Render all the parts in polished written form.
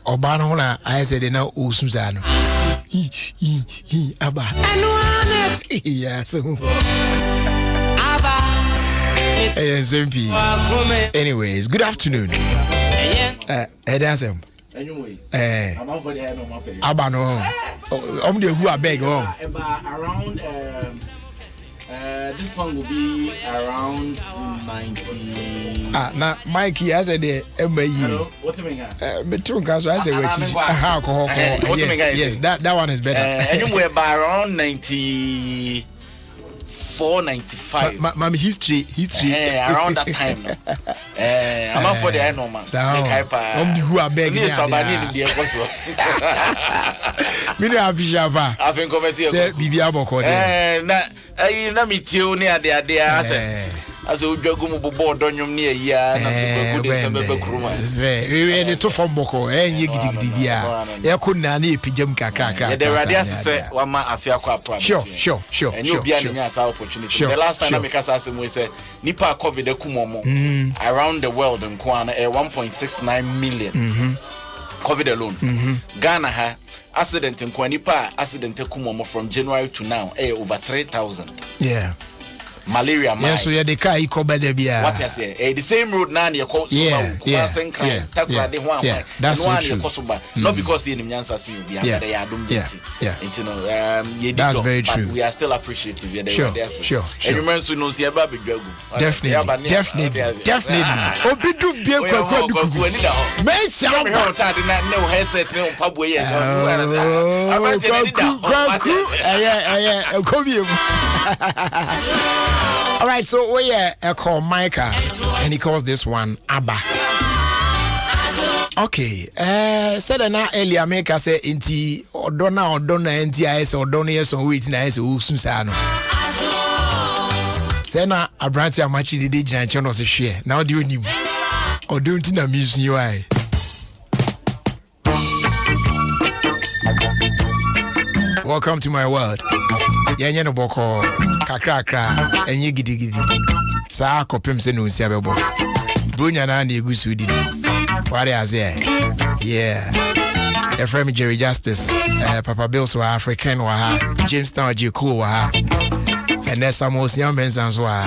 Obanona, I said, no, Usuzano. He, Abba. Yeah, so. Abba. Anyways, good afternoon. Edasem. Anyway, I'm over there, no more. Abba, no. The who are beg on. Around, this one will be around 90. Now, Mikey, I said, Hello, what's the mean? Alcohol. Yes, that one is better. Anyway, by around 94, 95. Mami, history. Around that time. I'm out for the animal man. Who are begging? Me no afishapa. I think over to you. Say bibi aboko de. Na me tio ne ade ase. As we go board on your near ya na to go some kuruma. Say we to form boko ye gidigidi bia. E kunna na epijam kakra. The radius say one ma afia kwa problem. Sure. And you be an opportunity. The last time I make us ask we say nipa covid kumomo around the world in Kwana 1.69 million. COVID alone. Ghana ha accident in Kwanipa accident kumomo from January to now over 3,000. Yeah. malaria mine. Yes, so yeah, the car he called by the beer. What I say? The same road now you call that's so true. Not because he in Nyansa see you that's very true. But we are still appreciative. Sure. And remember to know see about definitely. Obidu be kwaku. Men shout no headset no pub way. All right, so we call Micah, and he calls this one Abba. Okay, said na earlier make us say inti odona NTIS or yes on wait na yes ususano. Say na abranti amachi did Janchon was a share. Now do you need or don't you amuse you? Welcome to my world. Yanya no boko kakra enye gidi saa kopem se no nsia bebo bronya na na egusu di ware aze yeah Efrem Jerry Justice Papa Bills wa African wa ha James Town Jiko wa ha and there's some Ocean Bensans wa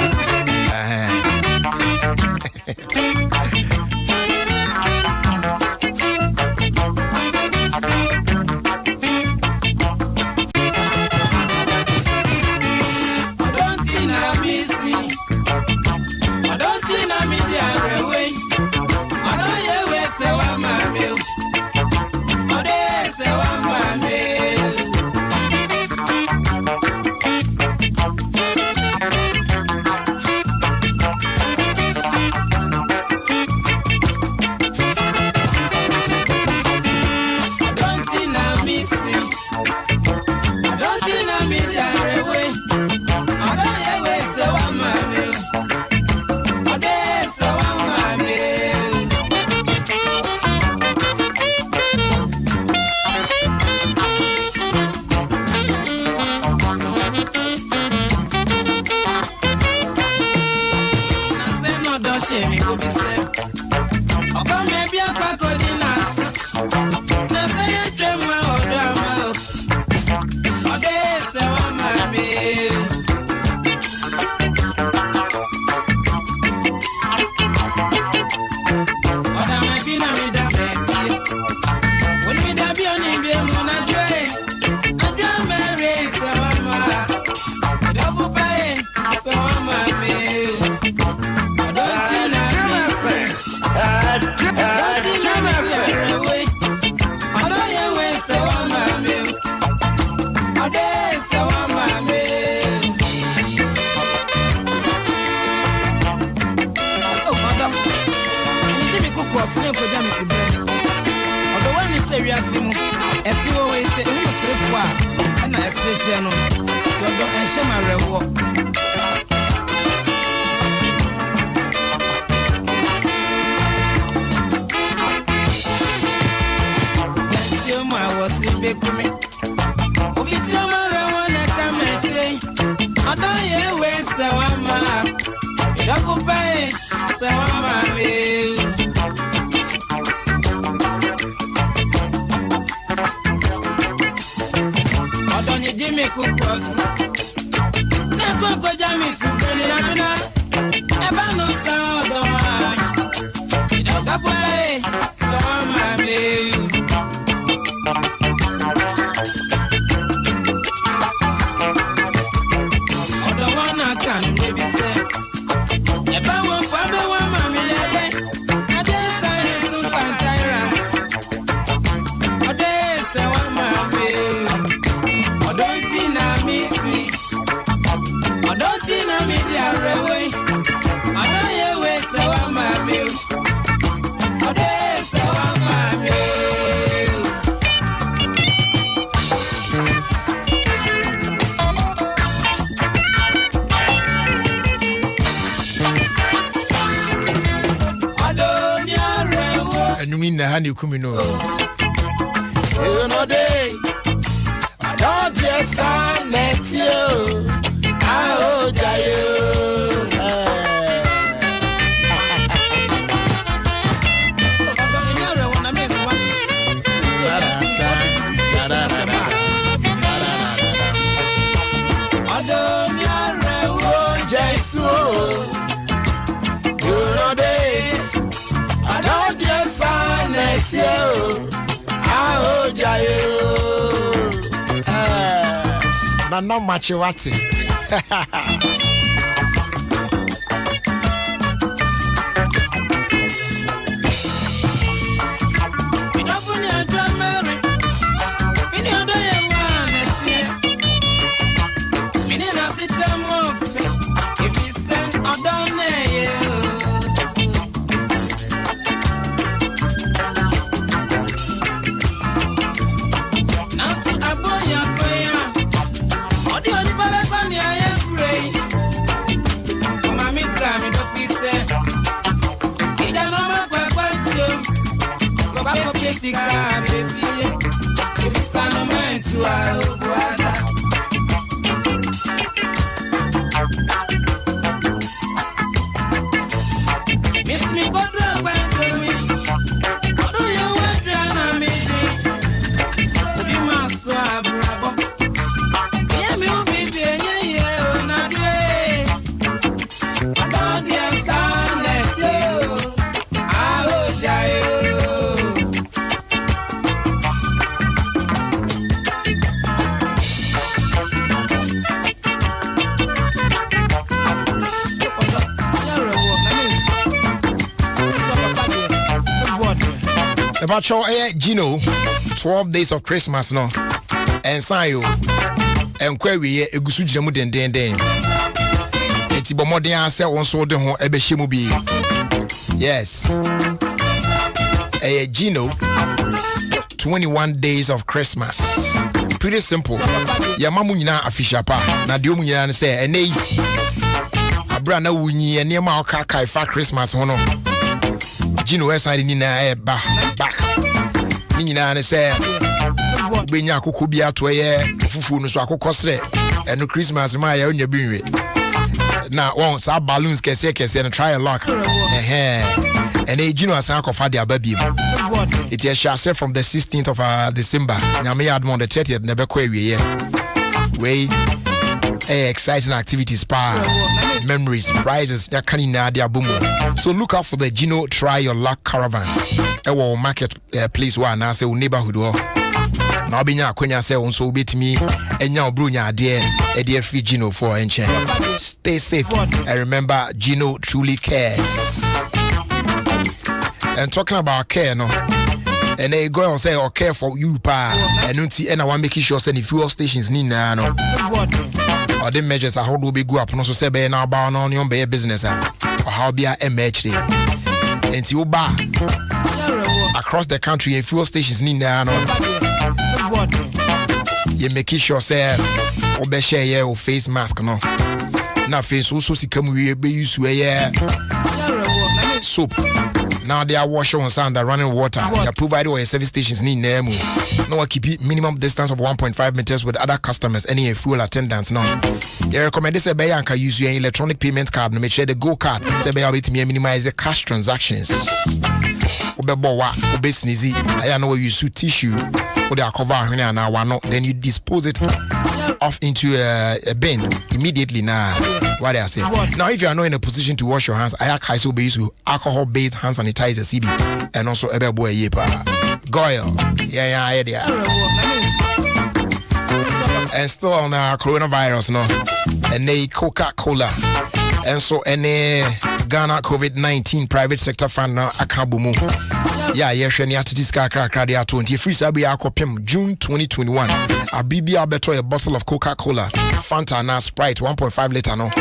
Hani kumino. You know day. I don't just sign next you. I hold you. I don't Nana Machiwati. About your Gino, 12 days of Christmas, no, and Sayo, and query a gusu jamu den. It's Bomodian said one so the home Ebeshimubi. Yes, a Gino, 21 days of Christmas. Pretty simple. Yamamuina official pa, Nadiumuyan say, and Abrana Wuni and Yama Kaka for Christmas, hono. Gino Westside Nina back. Nina say, Benya Kukubia to a fufu no so akokosre and Christmas my own your being. Now, once our balloons can say and try a lock. And a Gino Sanko Fadia baby. It is shall say from the 16th of December. Yami Adom the 30th, never query. Way exciting activities, memories, prizes, so look out for the Gino Try Your Luck Caravan. Our market place one I say neighborhood. Now be now Quenya say on so bit me and now Brunya dear a dear free Gino for enchant. Stay safe and remember Gino truly cares. And talking about care, no. And they go and say, "Oh, care for you, pa." And I want making sure send the fuel stations need no. Or the measures I hold will be go up. No so say be now bound on your business. Or how be a MH. And you bar across the country, and fuel stations need no. You making sure say, or be share your face mask no. Now face also see come we be use soap. Now they are washing on sand and running water. They are provided with service stations need name. No keep it minimum distance of 1.5 meters with other customers. Any fuel attendants now. They recommend this Beyanka use your electronic payment card. Make sure the Go card. Say minimize the cash transactions. I know you use tissue or they are covered now. Then you dispose it off into a bin immediately now. What I say. Now if you are not in a position to wash your hands, I also be used to alcohol-based hand sanitizer CB and also ebe boy yepa. Goyle. Yeah. And still on coronavirus no. And they Coca-Cola. And so any Ghana COVID-19 private sector fund now akabumu. Yeah, sheni atitis kakra dia 20 free sabi akopem June 2021. A BB Alberto a bottle of Coca-Cola, Fanta na Sprite 1.5 liter no.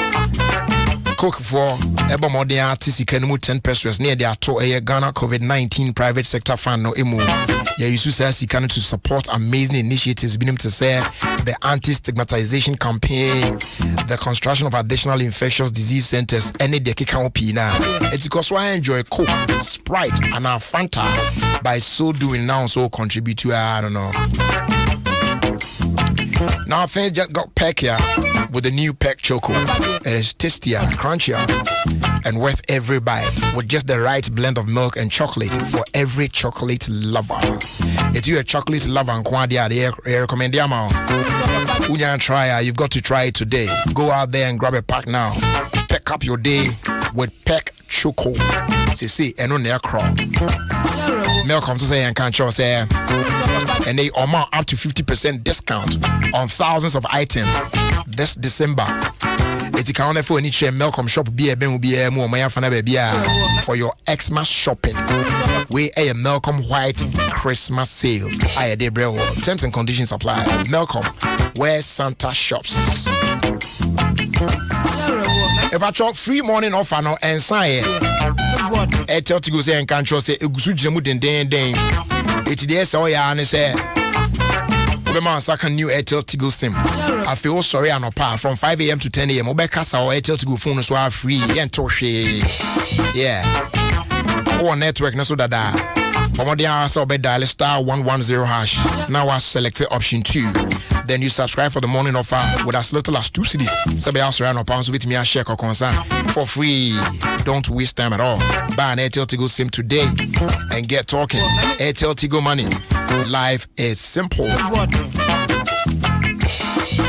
Coke for ebo modern artist can 10 pesos near their to a Ghana COVID-19 private sector fund no emu. Yeah, you says you can to support amazing initiatives being to say the anti-stigmatization campaign, the construction of additional infectious disease centers, any de kika now. It's because I enjoy Coke, Sprite, and our Fanta. By so doing now, so contribute to I don't know. Now I think just got pack here with the new pack choco. It is tastier, crunchier, and worth every bite with just the right blend of milk and chocolate for every chocolate lover. If you're a chocolate lover and quadia, they recommend the amount. Unya try, you've got to try it today. Go out there and grab a pack now. Pack up your day with pack choco. See, and on their crop. Malcolm to say and control say, and they amount up to 50% discount on thousands of items this December. It's counted for any chair Malcolm shop be a more my for your Xmas shopping. We a Malcolm White Christmas sales. I did bro. Terms and conditions apply. Malcolm, where Santa shops. If I talk free morning offer no and sign I tell to go say and control say egusu jemu den. It there so ya and say we man second new Airtel Tigo SIM. I feel sorry and apart from 5 a.m. to 10 a.m. Mobile casa or Airtel Tigo phone so are free and toshe. Yeah. Or network na so dada. Omodi answer be dial *110#. Now I select option 2. Then you subscribe for the morning offer with as little as 2 CDs. Sabe also run up with me a share or concern for free. Don't waste time at all. Buy an Airtel Tigo SIM today and get talking. Airtel Tigo money. Life is simple.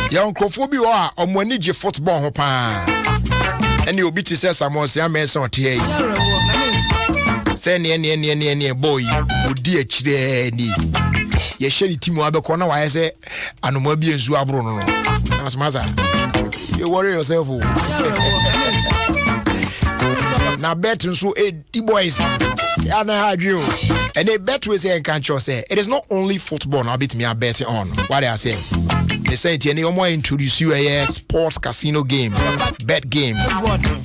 Young Crophobia or Moniji football hopa. And you'll be to say someone say I'm son TA. Send any boy who dear chideni. Ye shady Timo Abacona, I say, and Mobi and Zuabruno. As Maza, you worry yourself. Now, bet so the boys, and I had you. And they bet with say and can't say it is not only football. Now, bit me a bet on what I say. They say any more introduce you a sports casino games, bet games,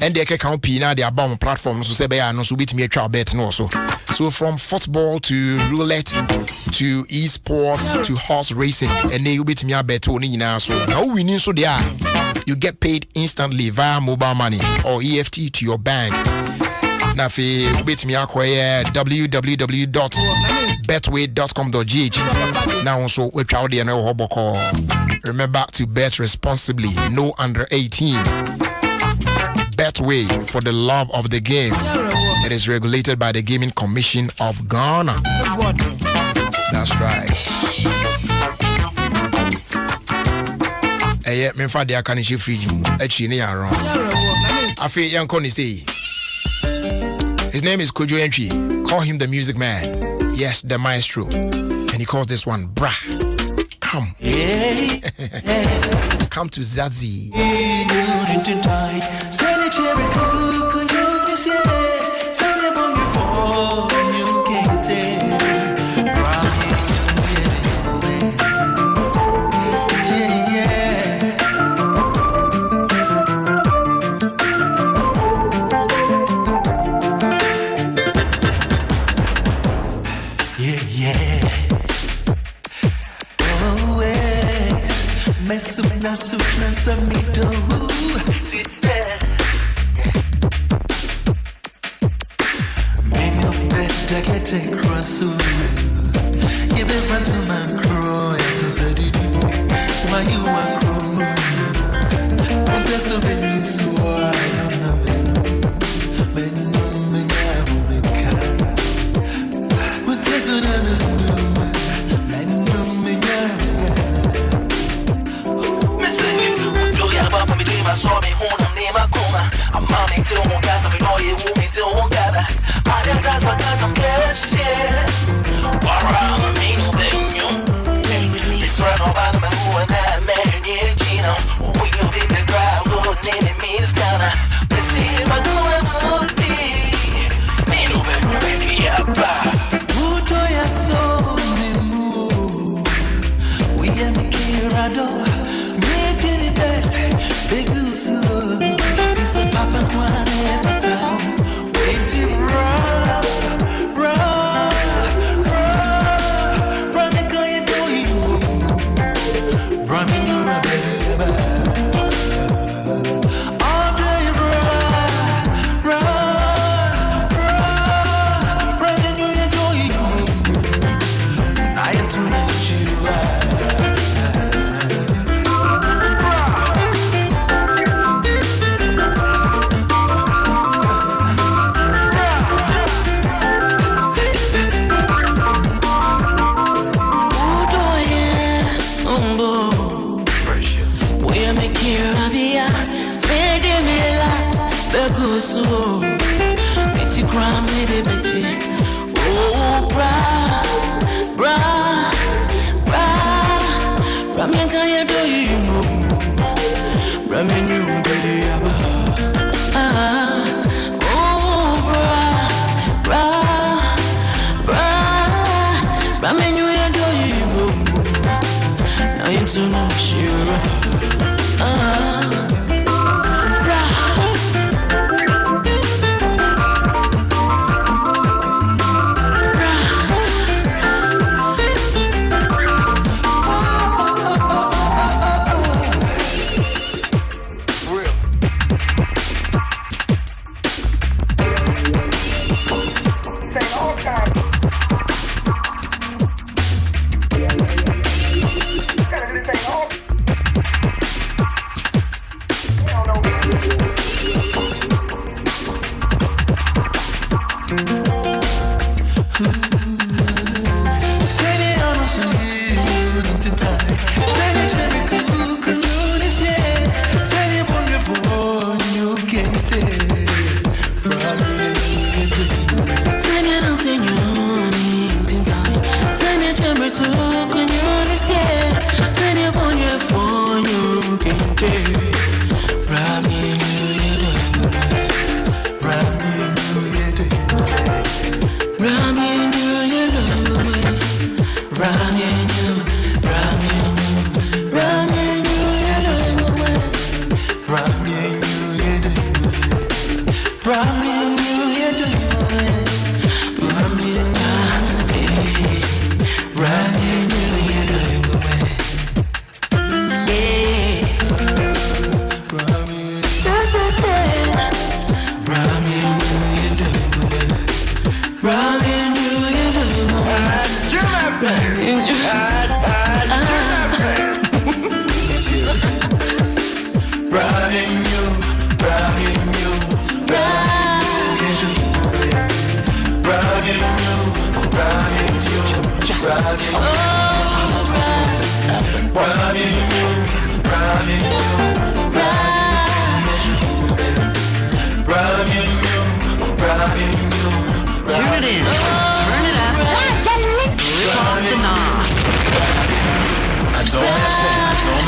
and they can count pina their bomb platforms. So say be no so bit me a trial bet no so. So from football to roulette to esports to horse racing, and they will bit me a bet on now. So now we need so there. You get paid instantly via mobile money or EFT to your bank. Now, if you beat me, acquire www.betway.com.gh. Now, also, we try the no. Remember to bet responsibly, no under 18. Betway for the love of the game. It is regulated by the Gaming Commission of Ghana. That's right. Eh, me fa dia kan she free you. Echi ne yaron. Afi yanko ni say. His name is Kojo Entry. Call him the music man. Yes, the maestro. And he calls this one Bra. Come. Come to Zazie. Oh, bra, bra, bra, bra, me kaya do you, bra me you baby aba. Oh, bra, bra, bra, bra me you do you, now you too know sure.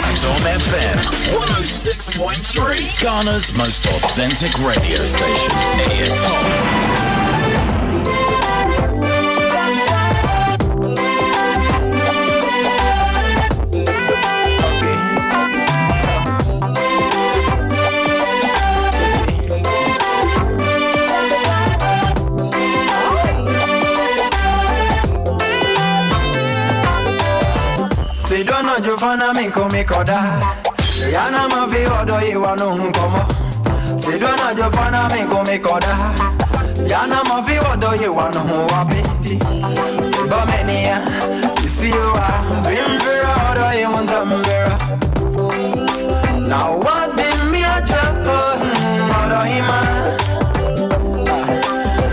Adom FM 106.3, Ghana's most authentic radio station. Near top. Jofana mi komi koda Yana mavi odo iwa no nkomo Sidwana Jofana mi komi koda Yana mavi odo iwa no wapiti Bamenia Isiwa Bimfira odo iwa ndambira Now what did me a chapo Odo hima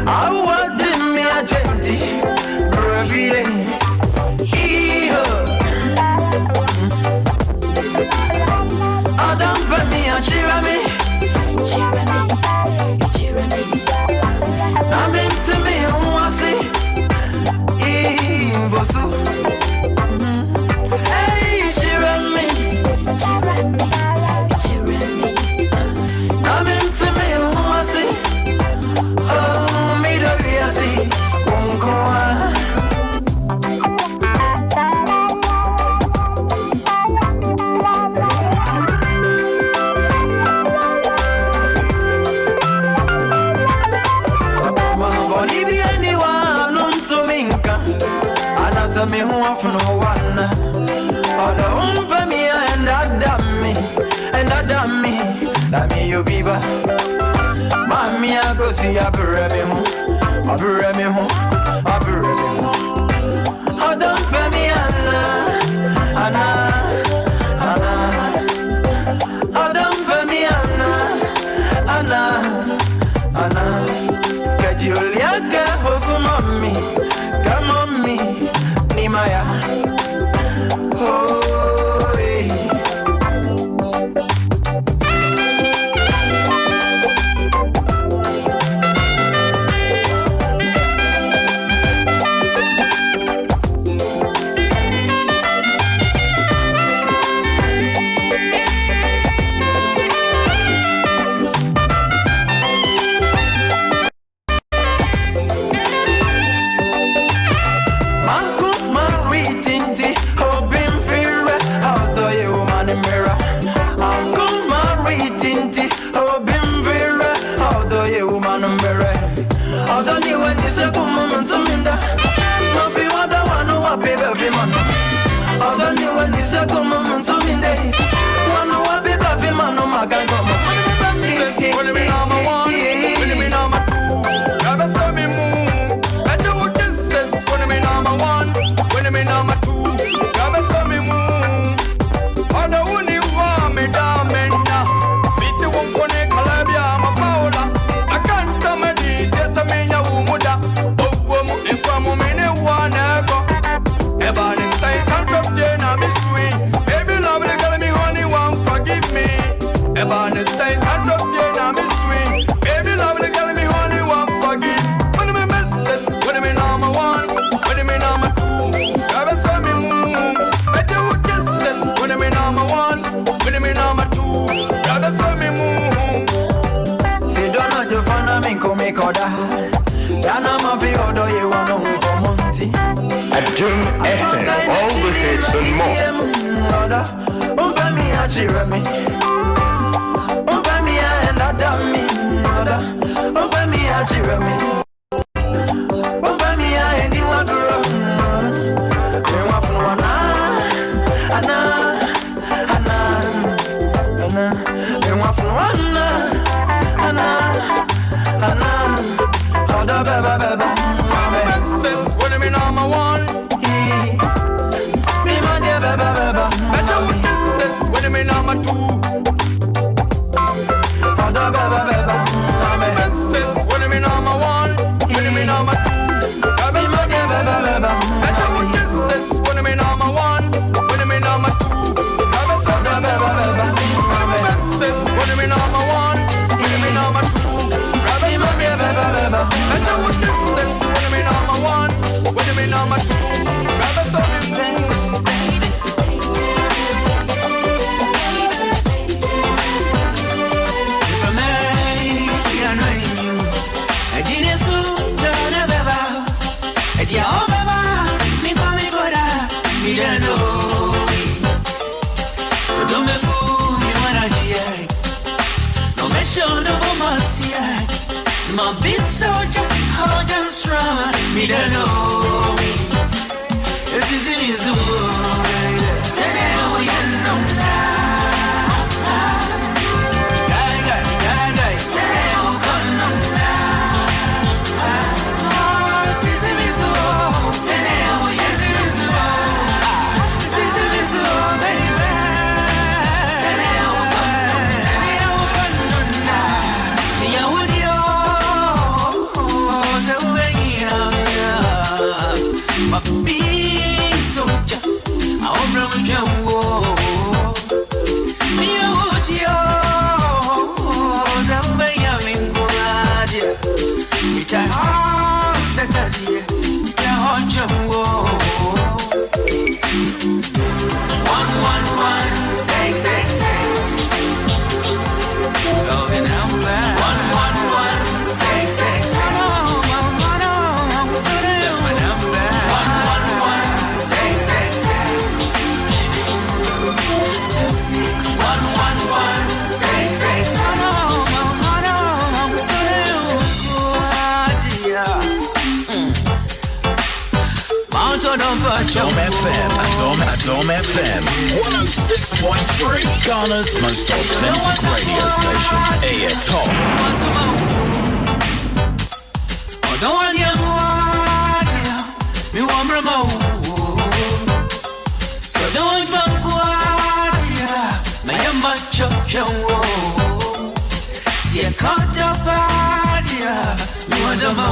I what did me a genti Brevile Cheer me. I'm into me, who I see. Invosu. Hey, cheer me. I'm into me, who I see. Oh, me the real see. Won't go on. Me who off no one. Although for me and that me, that me you be back. Mammy, I go see a beremy home. Oh, don't for me, Anna. Oh, don't for me, Anna. Get Julia, get home, mommy. Come on me. Maya. Oh, hey. Magoma Munsuminde. One will be Buffy Mano Magagoma. When me number one, when me number two, never saw me move. Better what this says. When me number one, when me number two, never saw me move. Other one you want me down, man. Fit you won't connect Calabia, my fowler. I can't tell me this, yes, I mean, ya umuda. Oh, woman, if I'm a minute, one echo. Everybody says, I'm just here, now me sweet. Baby, love, they call me honey, won't forgive me. Everybody says, I'm just here, now me sweet. Baby, love, they call me honey, won't forgive. When me message, when me number one, when me number two, never saw me move. Better what kisses, when me number one, when me number two, never saw me move. See, don't know the fun of me, come make order. Yana Mavi, although you want to come on tea. Adom FM, all the hits and more. Umpami achirami, umpami and Adami, umpami achirami, umpami and you want to run. We want from Anna, we want from Anna, how the baba. When me number one, better what this says. When me number two, when me number one, when me number two, better what this says. When me number one, when me number two, when me number one, when me number two, better what this says. When me number one, when me number two, rather stop me. My big soldier, how just run me don't know. This is in his own. Say how you know now. Guy, say how come now. This is in his own. Say how you know. This is in his own, baby. Say how come now. Yeah, with you. My big soldier, I hope we can go. Me out yo, Zamba yamin goradia. It's a hard Saturday, it's a hot jungle. 111-666. Oh, the number 111-666. That's my number. 111-666. Adom FM 106.3, Ghana's most authentic radio station. Hey, top. Don't want you me want remote. So don't want my yamba chop your see a cut up body, me want a mo.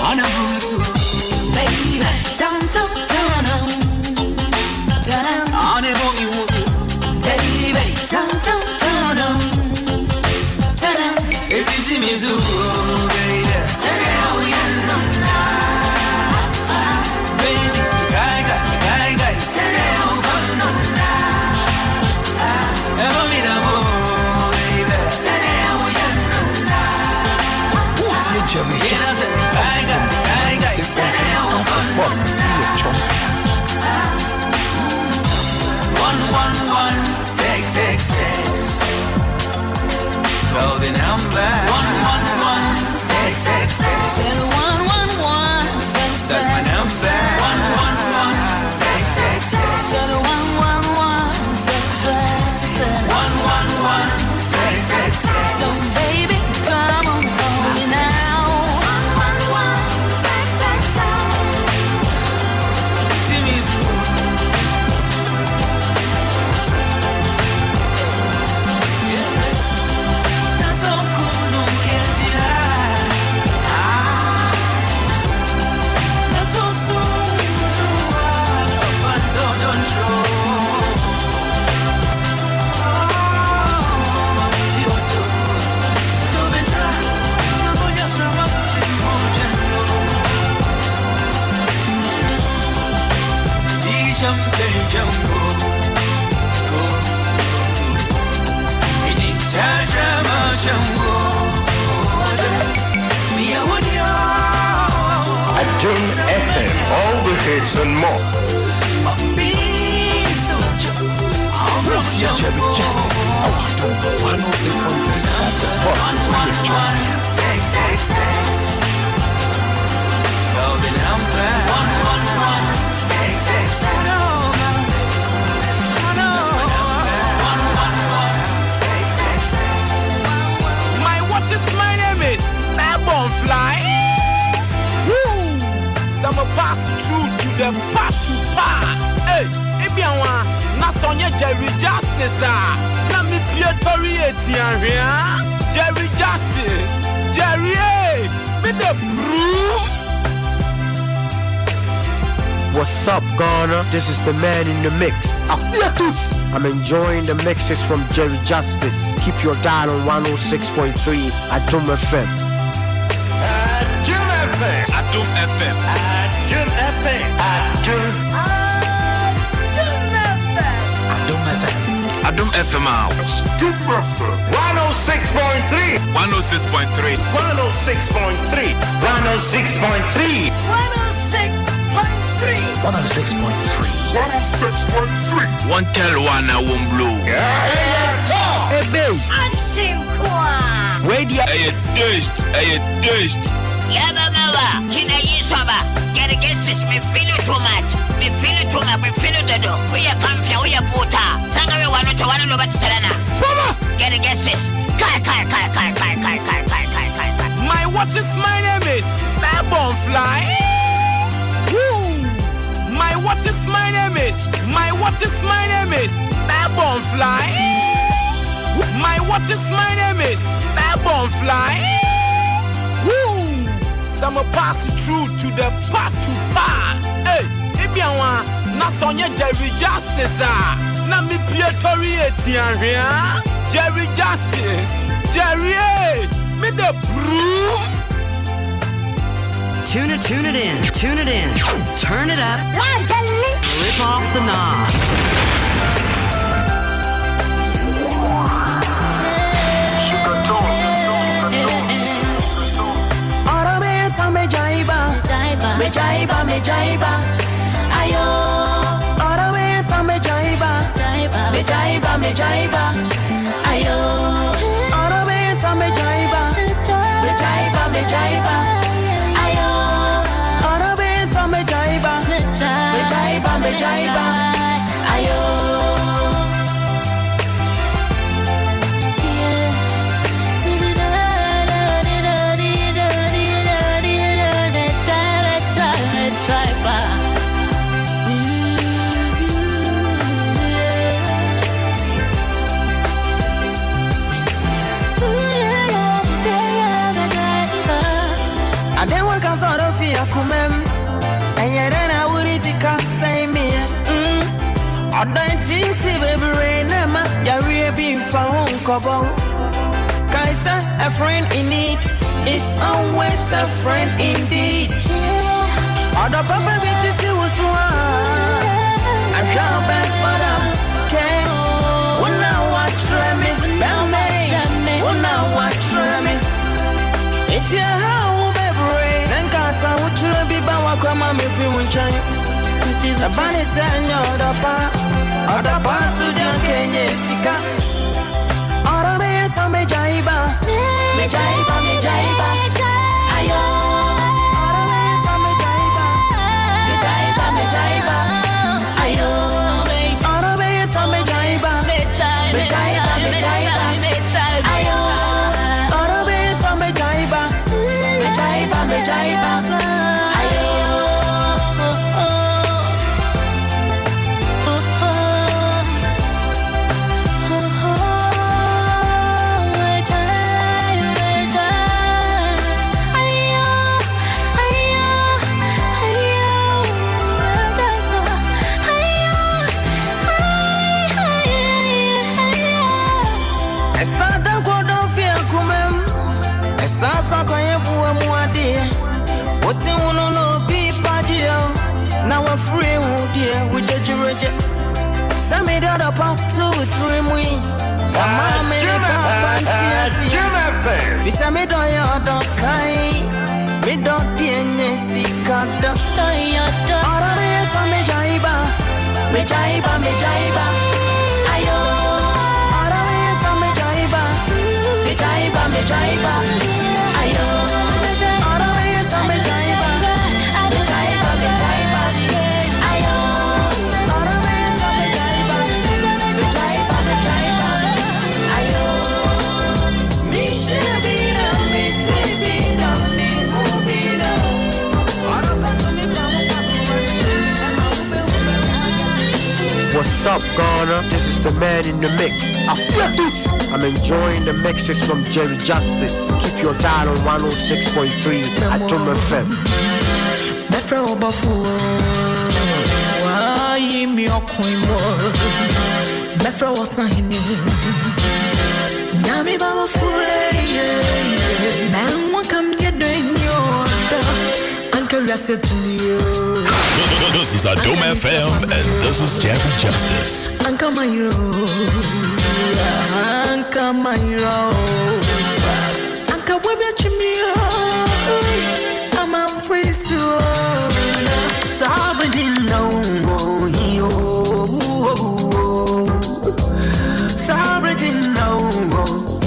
On a bruise, baby, down. On a boogie, baby, down. It's easy, Mizu, baby. Say how you know now, baby. Guy, say how you know now. Ever me the boy, baby. Say how you know now. What's your job? Guy, say how you know now. 111-666. Call the number 111-666. Say 111-666. That's my number 111-666. So baby, come on, call me now. 111, see me so. That's so cool, no that's so soon. So don't throw. Adom FM, all the hits and more. Jerry Justice, Adom 106.3. My name is Adom Fly. Woo! Summer pass through to the part to part. Hey, Ebianwa, na sonye Jerry Justice. Na mi Pietri etianria. Jerry Justice, Jerry, me the broom. What's up, Ghana? This is the man in the mix. I'm enjoying the mixes from Jerry Justice. Keep your dial on 106.3 Adom FM. Adom FM. Adom FM. Adom FM. Adom FM. Adom FM House. Adom FM. 106.3. 106.3. 106.3. 106.3. 106.3. 106.3. One tell one I won't blow. Hey, babe. Radio. Hey, taste. Yabagawa, kina yisaba. Get against this, me feel it too much. Me feel it the do. We are comfy, we are puta. Sangare wano to wano loba titarana. Get against this. Kai. What is my name is Adom Fly. Woo! What is my name is Adom Fly. What is my name is Adom Fly. Woo! Summer pass it through to the part to part. Hey, Ebianwa, na sonye Jerry Justice. Na mi Pietri etianria. Jerry Justice, Jerry, me the broom. Tune it in. Turn it up. Rip off the knob. Me jaiba. Ayo. Orabesa me jaiba. Ayo. Orabesa me jaiba. Ayo. Orabesa me jaiba. Ayo. Kaisa, a friend in need is always a friend indeed. Other papa with this was one. I'm down back for them. Okay, when I watch me, bell me, when I watch me, it's your how baby. Then Casa would be Bawa Grandma if you won't try. The bunny said, no, the past, or the past to the Kenya Sika. Me jaiba. Ayo. Orabesa me jaiba. Ayo. Orabesa me jaiba. Ayo. Sami do the pop to trimmy. Mama Adom FM. Bisa me do ya do kai. Me do tiene sikada. Ora me sa me jaiba. Me jaiba. Ayo. Ora me sa me jaiba. Me jaiba. Ayo. Ora me sa me jaiba. Me jaiba. Ayo. Ora me sa me jaiba. Me jaiba. Ayo. Me shabira, me tibina, me mubina. Ora kanto me What's up, Ghana? This is the man in the mix. I'm enjoying the mixes from Jerry Justice. Keep your dial on 106.3 Adom FM. Mefra obafu. Why me okwimo? Mefra wasahini. Nyami baba fuye. Man wa kam yeden yoda. Anka rasa tumiyo. This is Adom FM and this is Jerry Justice. Anka mayro. Anka wabia chimiyo. Ama mfweso. Sabrin no yo. Sabrin no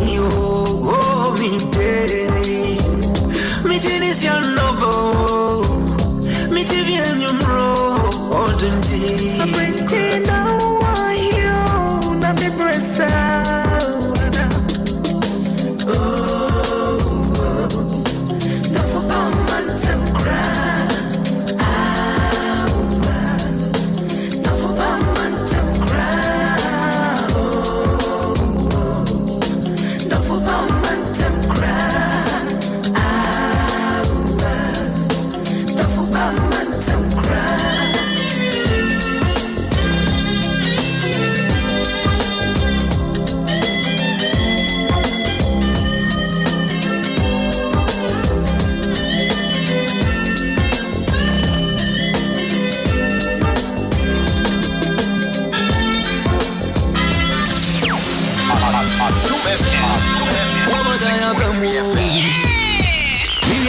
yo. Me day. Me tinis your lovo. Me tivian your bro. Sabrin no yo. Na me bresa.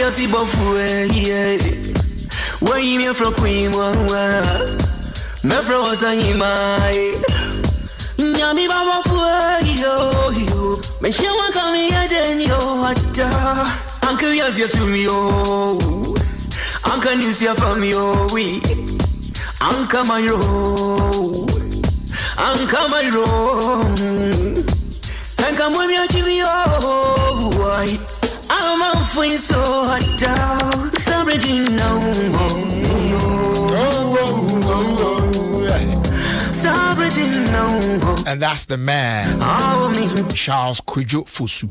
Si bofue yeah where you from queen me from was nyami baba fue yo me shwa kami yaden yo hata uncle yes you to me yo uncle this your from yo we uncle my ro uncle with me to yo why I'm a free so hot down. Celebrating now. Celebrating now. And that's the man, Charles Kwadwo Fosu,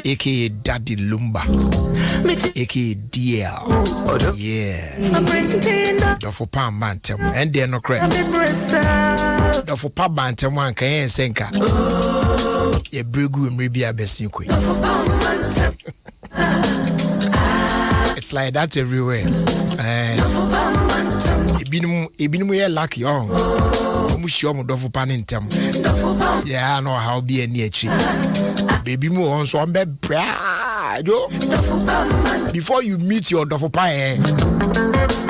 aka Daddy Lumba, aka DL. Yeah. Dofo Pam Bantem. And they're no crack. Dofo Pam Bantem one can senka. Ye bregu mribia besinkwe. It's like that everywhere. Ibinum ye lucky on. Mushi mu dofo panentem. Yeah, I know how be any echi. Baby mu on so be bra. Before you meet your dofo pan,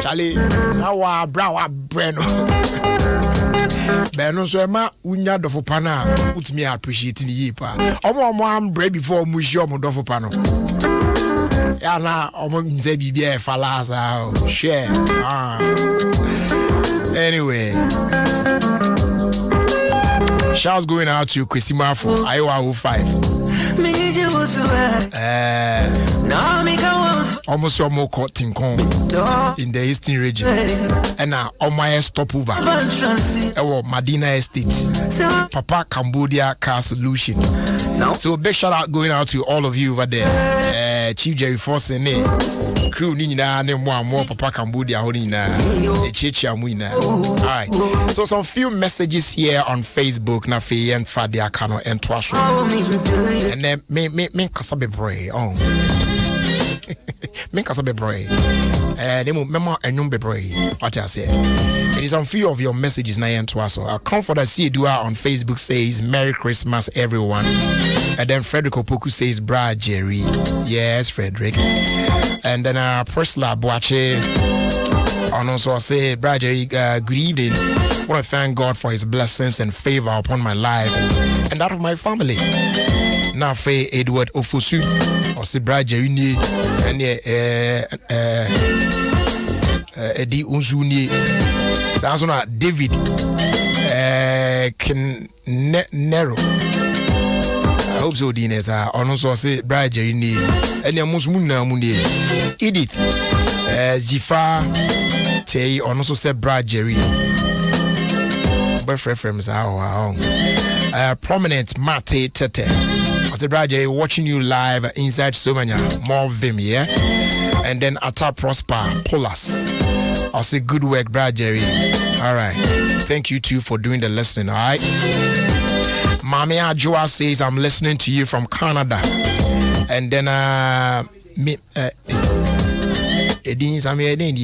Charlie, now wa bra wa breno. Beno so ema unya dofo pana utimi appreciate ni yipa. Omo am bra before mushi omo dofo pano. Ya na omo nze bibia e falasa share. Anyway, shouts going out to Kwesima for Iowa 05. Almost more caught in the Eastern region. And now on my stopover. Medina Estate. Papa Cambodia Car Solution. So big shout out going out to all of you over there. Chief Jerry Forsen, crew Nina, more Papa Cambodia holding alright. So some few messages here on Facebook na fe and Fadia Kano and Twaso. And then me kasabe pray on. Menkasa bebree. Demo memo enyum bebree. What I say. It is on few of your messages na yen to us. Comfort see Dua on Facebook says Merry Christmas everyone. And then Frederick Opoku says Bra Jerry. Yes, Frederick. And then Priscilla Boache and also say Bra Jerry, good evening. I want to thank God for his blessings and favor upon my life and that of my family. Now Faye Edward Ofosu or say Bra Jerry and Eddie Unzuni. Sounds like David Nero. I hope so, Dines. I also say Bride Jerry, and your Musmuna Mundi Edith Jifa Tay, also said Bride Jerry. Birthday friends are prominent Mate Tete. I said Bride Jerry watching you live inside Somania, more Vim, yeah, and then Atta Prosper Polas. I'll say good work, Brad Jerry. All right. Thank you too for doing the listening. All right. Mami Ajoa says I'm listening to you from Canada. And then Edin Sami Edin.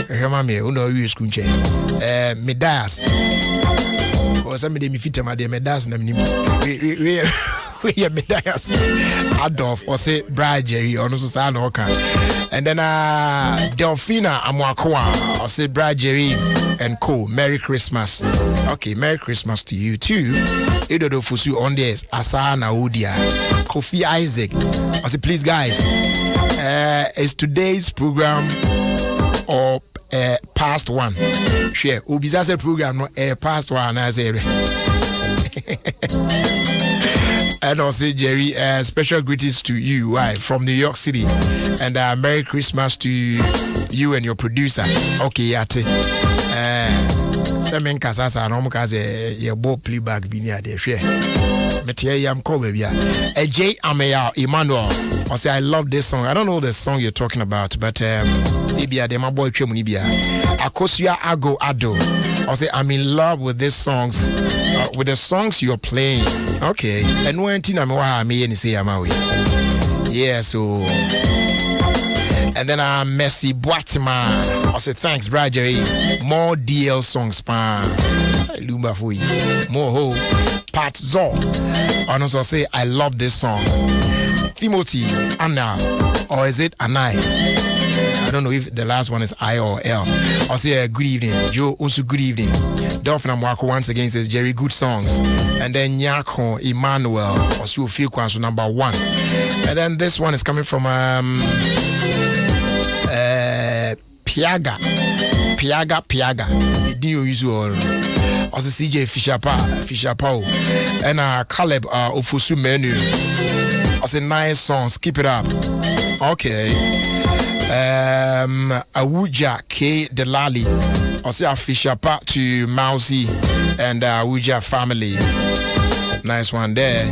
Remember, you know you skunche. Medias. Or somebody me fit my medias na we Medias Adolf or say Bride Jerry or no Susan Oka. And then Delphina Amwakwa or say Bride Jerry and Co. Merry Christmas. Okay, Merry Christmas to you too. Edodo Fusu on this Asana Udia Kofi Isaac. I say please guys, is today's program or past one? Share Ubizase program no past one I say. And also Jerry, special greetings to you from New York City, and Merry Christmas to you and your producer. Okay, Ate. Semen kasasa no mukaze ye bo playback bi ni ade hwe. Metie yam ko ba bia. J Ameya Emmanuel. I say I love this song. I don't know the song you're talking about, but maybe ade my boy twemu ni bia. Akosua Ago Ado. I say I'm in love with these songs, with the songs you're playing. Okay. And when Tina me me ni say amawe. Yeah, so and then Messi Boatima. I say thanks, Brad Jerry. More DL songs, pa. Lumba for you. More ho. Pat Zor. And also say I love this song. Timothy Anna, or is it Anai? I don't know if the last one is I or L. I'll say good evening. Joe also good evening. Dolphin Amwako once again says Jerry good songs. And then Nyako Emmanuel or Ofie Kwanso number 1. And then this one is coming from Piaga. Dio usual. Also CJ Fisher Pao. And Caleb Ofosu Menu. I say nice songs, keep it up. Okay. Awuja K Delali. I say Fisher Pa to Mousy and Awuja family. Nice one there.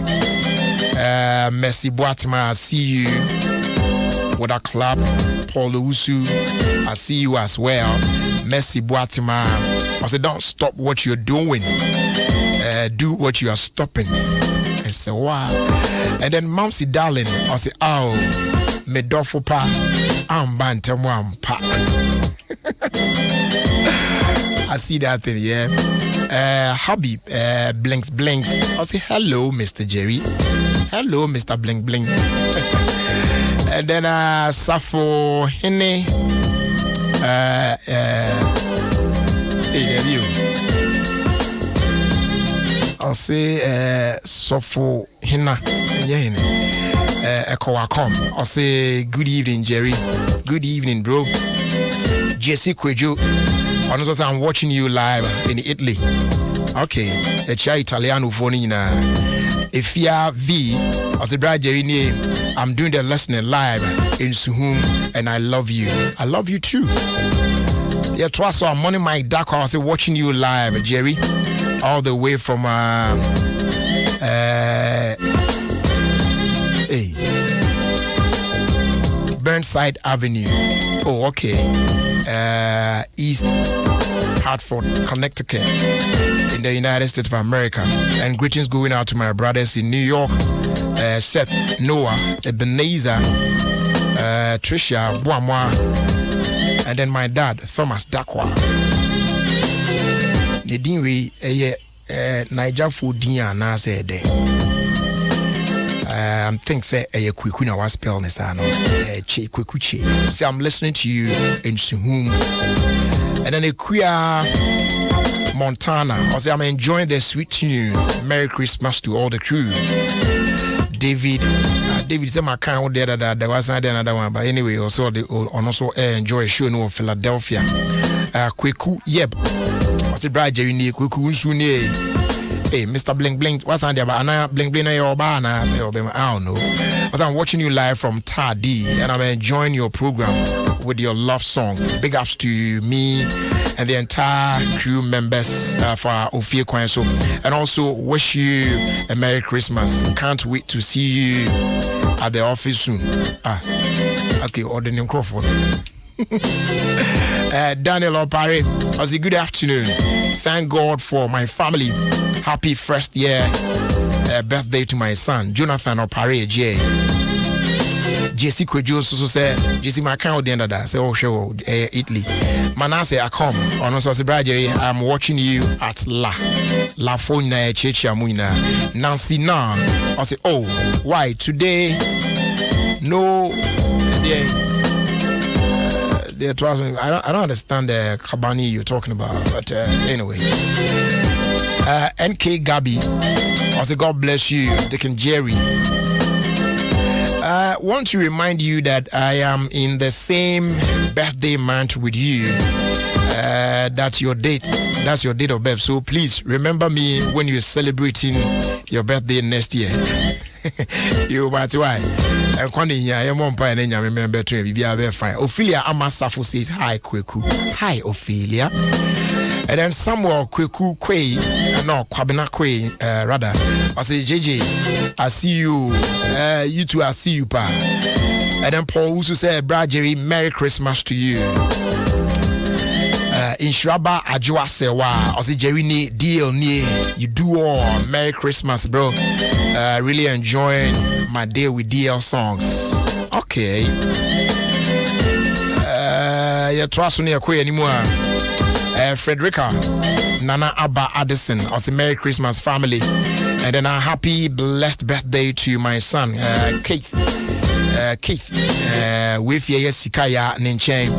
Messi Boatima, I see you with a clap. Paul Usu, I see you as well. Messi Boatima. I say don't stop what you're doing. Do what you are stopping. I say wow. And then Mousy Darling, I say oh, me dofo pa, I'm bantam pa. I see that thing, yeah. Habib, blinks. I say hello, Mr. Jerry. Hello, Mr. Blink Blink. And then Safo Hene. Hey, there you. I'll say Safo Hena. Yeah, Ekowakom. I'll say good evening, Jerry. Good evening, bro. Jesse Kwejo. Honestly, I'm watching you live in Italy. Okay, a chai Italiano phone in Ifia V. As a bride, Jerry, I'm doing the listening live in Suhum, and I love you. I love you too. Yeah, twice I'm money my dark. I was watching you live, Jerry, all the way from Burnside Avenue. Oh, okay. East Hartford, Connecticut, in the United States of America. And greetings going out to my brothers in New York Seth, Noah, Ebenezer, Tricia, Boamwa, and then my dad, Thomas Dakwa. Nedinwe, Niger food dinner, na say de. Think say a quick na was spell nesano. Quick. See, I'm listening to you in Suhum. And then a queer Montana. I say I'm enjoying the sweet tunes. Merry Christmas to all the crew. David said my kind there that there was another one, but anyway, also enjoy a show in Philadelphia. Kweku yep. I say Brad Jerry ni Kweku Unsune. Hey, Mr. Bling, what's on there? But Bling your banana. I say, I don't know. Because I'm watching you live from Tadi, and I'm enjoying your program with your love songs. Big ups to me and the entire crew members for Ofie Kwanso, and also wish you a Merry Christmas. Can't wait to see you at the office soon. Okay, ordering Crawford. Daniel Opare, I say good afternoon. Thank God for my family. Happy first year birthday to my son, Jonathan Opare J. JC Kojo so say JC my account the end of that say oh sure Italy. Manasseh I come on also say Brajeri, I'm watching you at La phone na chechi amuina. Nancy na I say oh why today no I don't understand the Kabani you're talking about, but anyway. NK Gabi, I say God bless you, Deacon Jerry. I want to remind you that I am in the same birthday month with you. That's your date of birth. So please remember me when you're celebrating your birthday next year. You but why? And when you won't buy any remember to be fine. Ophelia Amasafo says hi Kweku. Hi Ophelia. And then Samuel Kweku Kwe no Kwabena Kwe rather. I say JJ, I see you. You too, I see you pa. And then Paul also said Brajeri, Merry Christmas to you. In Shraba Ajwa Sewa, I say Jerry ni deal ni you do all Merry Christmas, bro. Really enjoying my day with DL songs. Okay. Yeah, trust me, anymore. Frederica, Nana Abba Addison, I say Merry Christmas, family, and then a happy blessed birthday to my son, Keith. With your Sikaya Ninchen,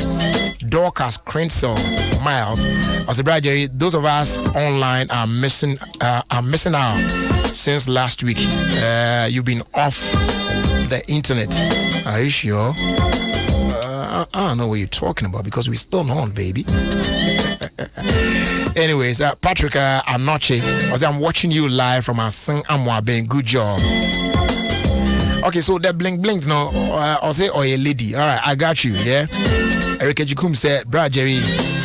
Dorcas Crenshaw, Miles. As a Brad, those of us online are missing out since last week. You've been off the internet. Are you sure? I don't know what you're talking about because we're still on, baby. Anyways, Patrick Anoche, I'm watching you live from Asan Amwaben. Good job. Okay, so the blings no, I'll say a lady. All right, I got you. Yeah. Erika Jikum said, "Brad Jerry,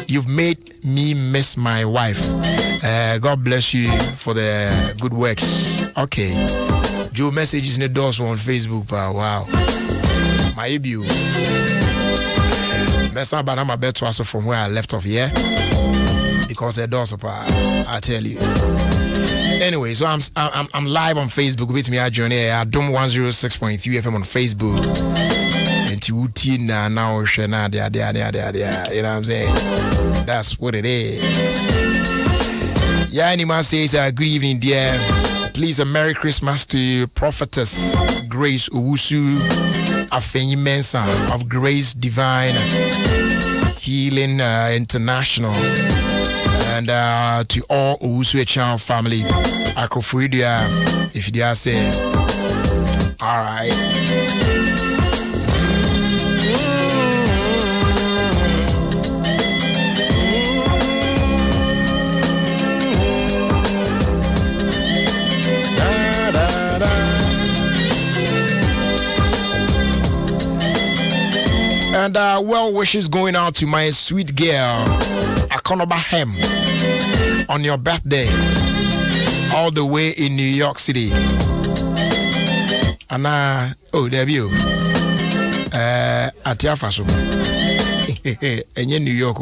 you've made me miss my wife. God bless you for the good works." Okay. Joe messages in the doors on Facebook. Wow. My EBU. Messa Banama bet to us from where I left off. Yeah. Because the doors I tell you. Anyway, so I'm live on Facebook with me at Johnny Adom 106.3 FM on Facebook. And you now you know what I'm saying? That's what it is. Yeah, anyone says good evening, dear. Please a Merry Christmas to Prophetess Grace Owusu Afenyi Mensa of Grace Divine Healing International. And to all Owusu Child family, Akofridia, if you dare say, all right. And well wishes going out to my sweet girl, Akonoba Hem, on your birthday, all the way in New York City. And oh, there you at Yafaso, and in New York.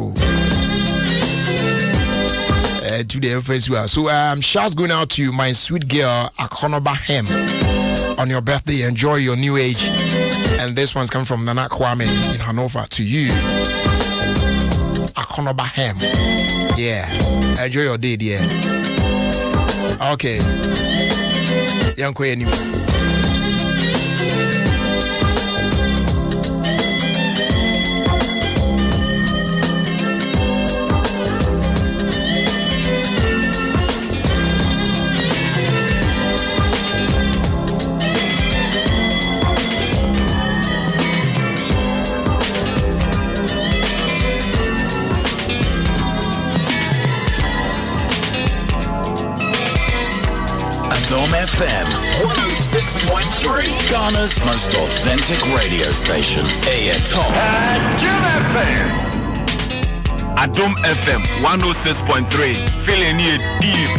To the FSU. So shouts going out to my sweet girl, Akonoba Hem. on your birthday. Enjoy your new age. And this one's coming from Nana Kwame in Hanover to you. Akonoba Hem. Yeah. Enjoy your day, dear. Okay. Yanko anymore. Adom FM 106.3, Ghana's most authentic radio station. Tom. Adom FM 106.3. Feeling it deep.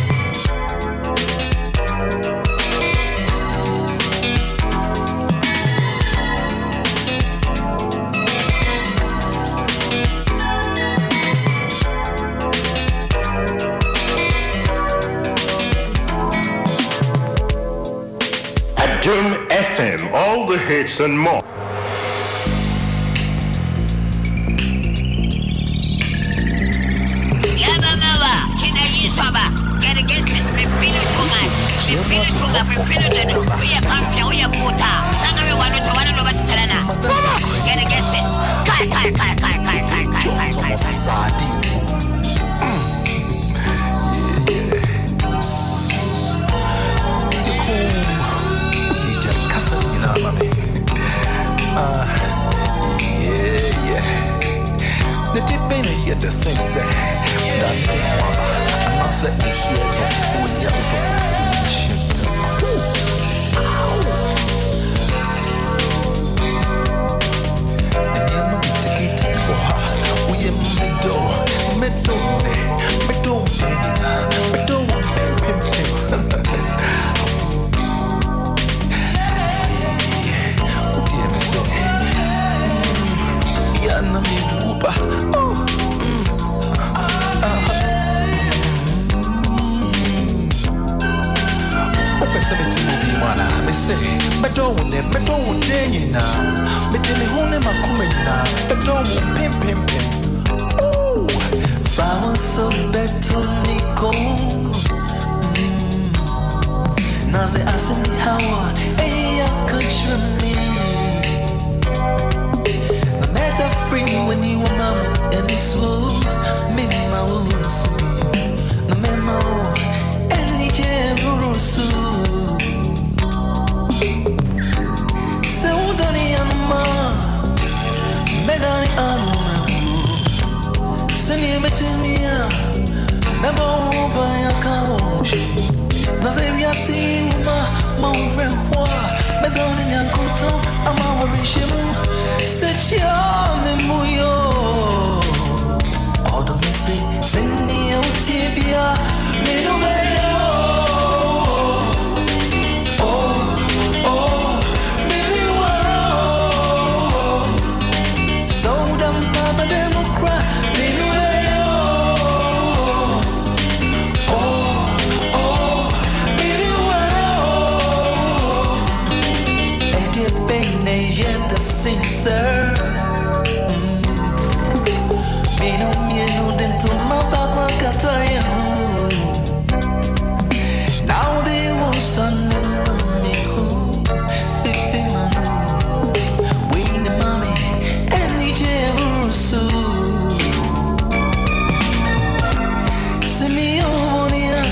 Adom FM, all the hits and more. Get against this, me feel it too much. Me feel it too much, me feel it too much. We are champion, we are puta. Sanga we want to know what to tell now. Get against this. Kai. The deep in here, the same say. I'm saying you swear to when you're so better Nico. Naze asini hawa eya country me. The matter free when you want mama and it's smooth. Me my wounds. No memo any jeburusu. Se udani anuma medani anuma. Seni metinia Mebo baya kawoshi Nazevia si uma Maurewa Medoni nyankuto Ama warishimu Sechia nemuyo Odo misi Seni ya utibia Mirumeyo Sincere, mino dentro ma bagua kataya. Now they want sun me who, baby mama, win the mommy and the jerusu. Simi onia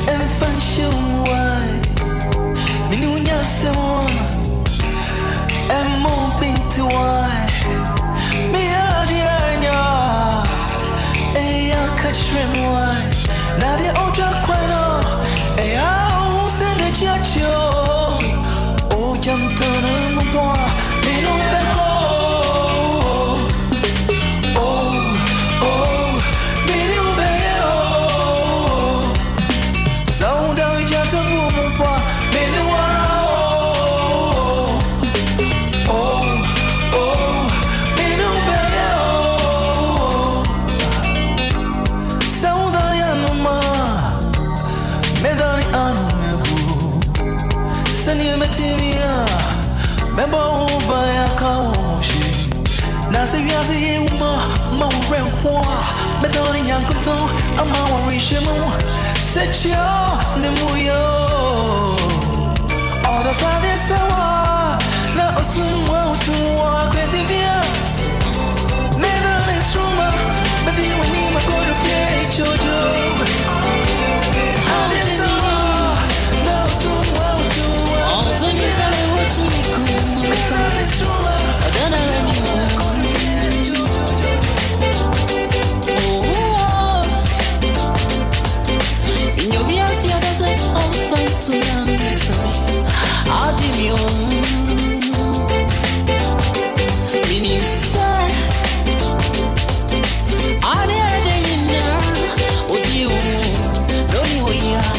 and fashion why, minunya sewa. And moving to why me adianya eya kachrim why now the oja kwano eya send the chacho o jantana mwa me no beko oh me no beko sound of jantana mwa me no material. Member by a caution. Now say you see more red war. But only young control. I'm our rishimo. Set your nemuyo. All the service hour. Now soon want to walk with the view. Never is rumor. But you and me, my God of your job. All this hour. Now soon want to walk. All the things I want to be cool. Never is rumor. I don't know anymore. You'll be as young as I'm fun to love. I'll do you. Meaning, sir, I didn't know what you don't you are.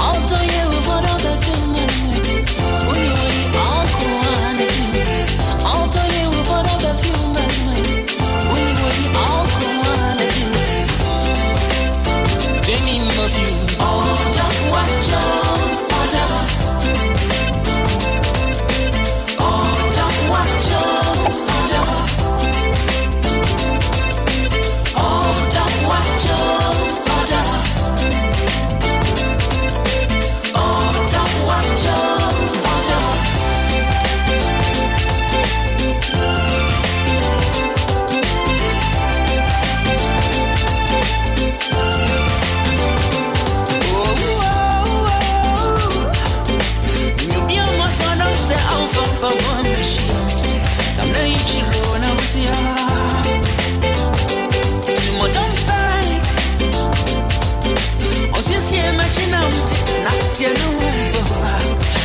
I'll tell you what I'm feeling. When you are I'll tell you what I'm feeling. When you are Jenny Murphy. Oh, just watch out. Oh, just watch out. Oh, just watch out. Oh, just watch out. For one machine, I'm not each alone. I was here. You more don't fight. Oh, since you're matching out, not your number.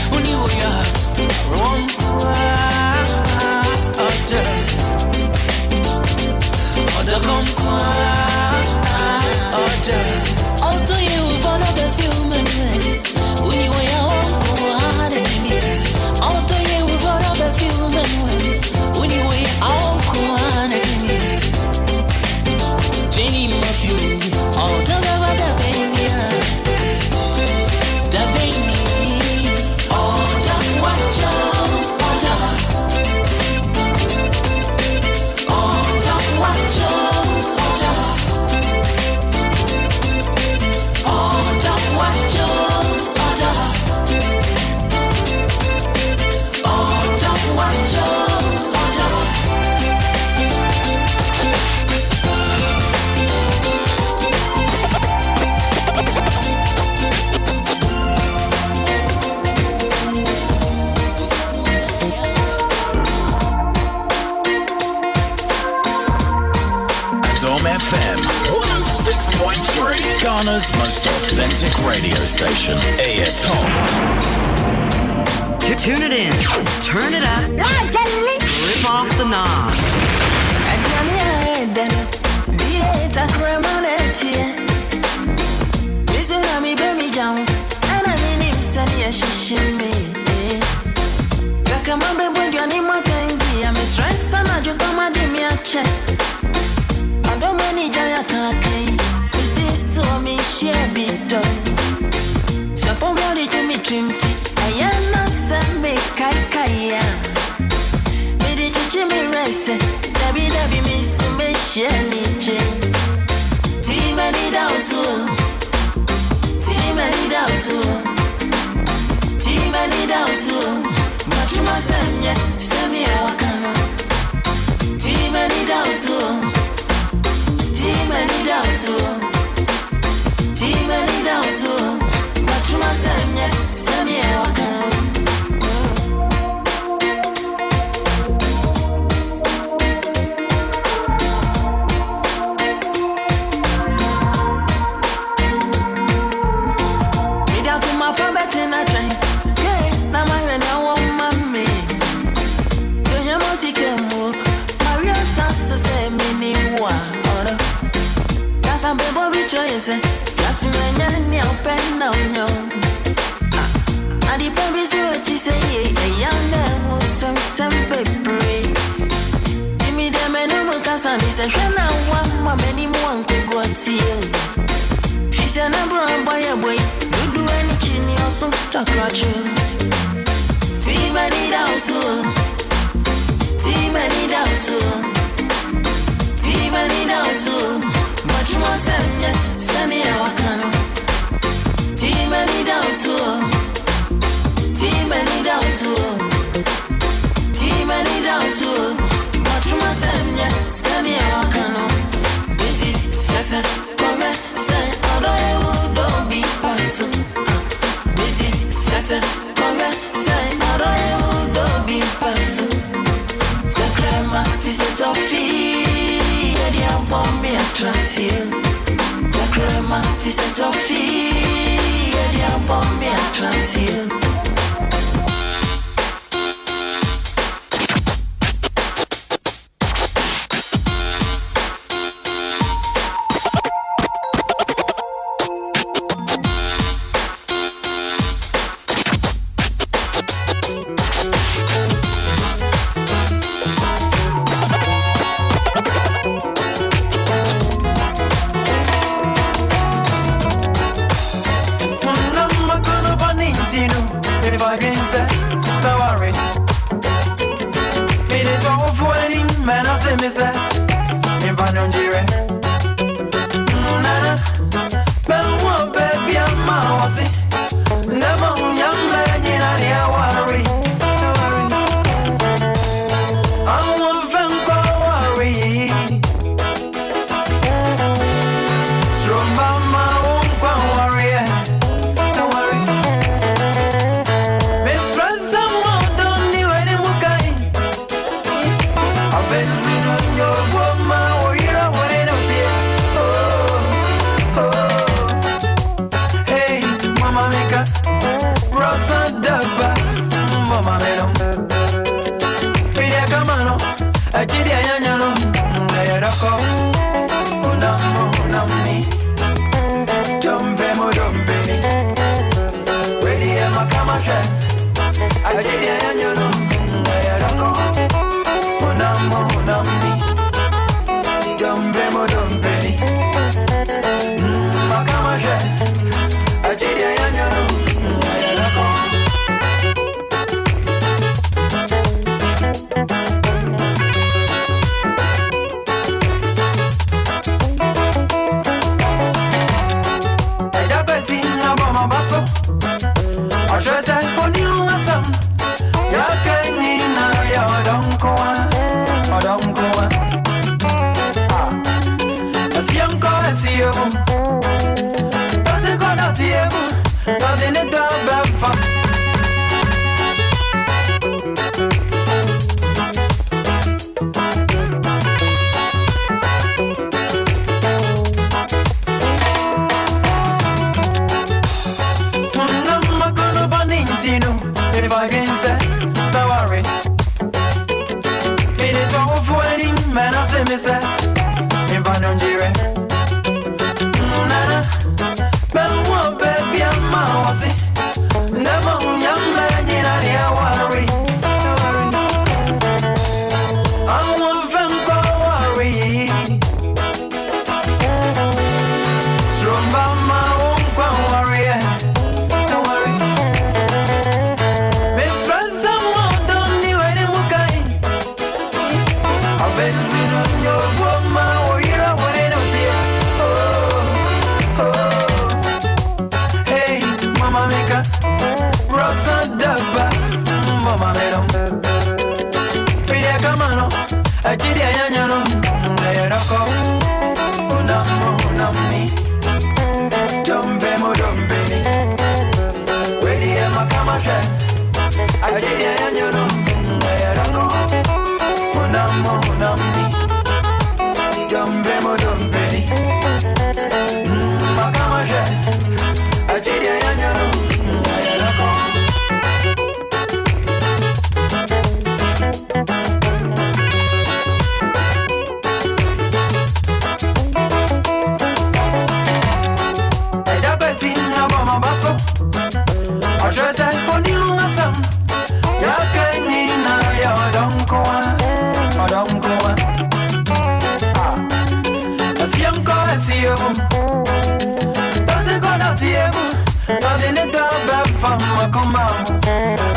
When you are wrong, order come order. I'll tell you for the perfume when you are wrong. I'll tell you for the perfume when you are all Jenny Murphy, all the baby, the baby, all the watch out, all the watch out, all the watch out. Adom FM 106.3, Ghana's most authentic radio station. Top. Tune it in, turn it up, rip off the knob. She said, "I'm boy, Takrachu. See many down so. See many down so. See many down so. Much more send me wakano. See many down so. See many down so. See many down so. Much more send me wakano. Busy sesa come say although don't be paso. Busy sesa come say although don't be paso. The crema is a toffee. Yeah, bomb me a transil. The crema is a toffee. Yeah, bomb me a transil.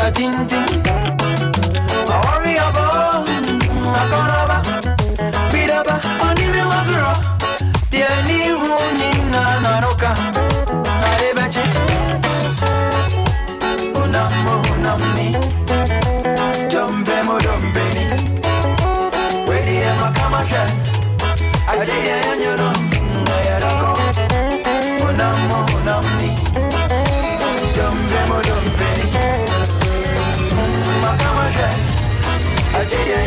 a tinting. I worry about Makaraba, Bidaba, Anime Wakura, the only one in Naroka, Narebache, Unami, Jumbemo Dumbeni, where the Makamasha, I say, you know, Nayarako, Unami, Jumbemo Dumbeni, Makamasha. I tell you,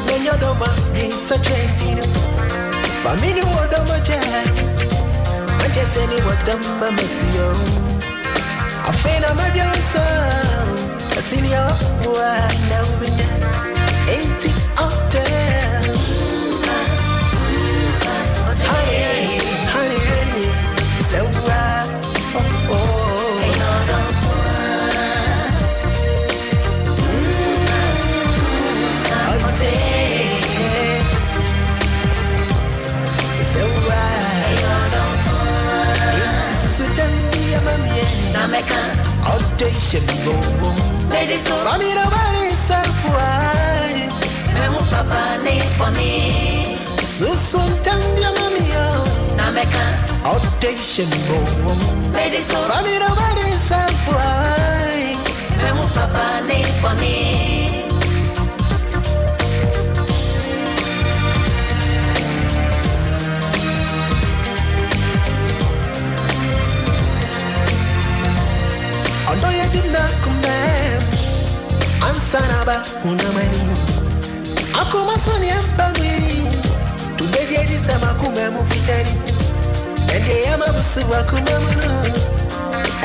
when you're the man, being such a teen. Family, what am I jack? I just any what the mama see you. I feel I'm a young son. I see you, now we 80 out there. Honey, it's a wow. Audition, Mamma, nobody self why. Papa, name for me. Susun Tambia Mamma, Nameka. Audition, Mamma, nobody self why. Papa, name for me. Although you did not command, I'm Sanaba Unamani. Akuma Sonia Bami, to beg a Disamakume Mufitani, and the Yamabusuwa Kunamana,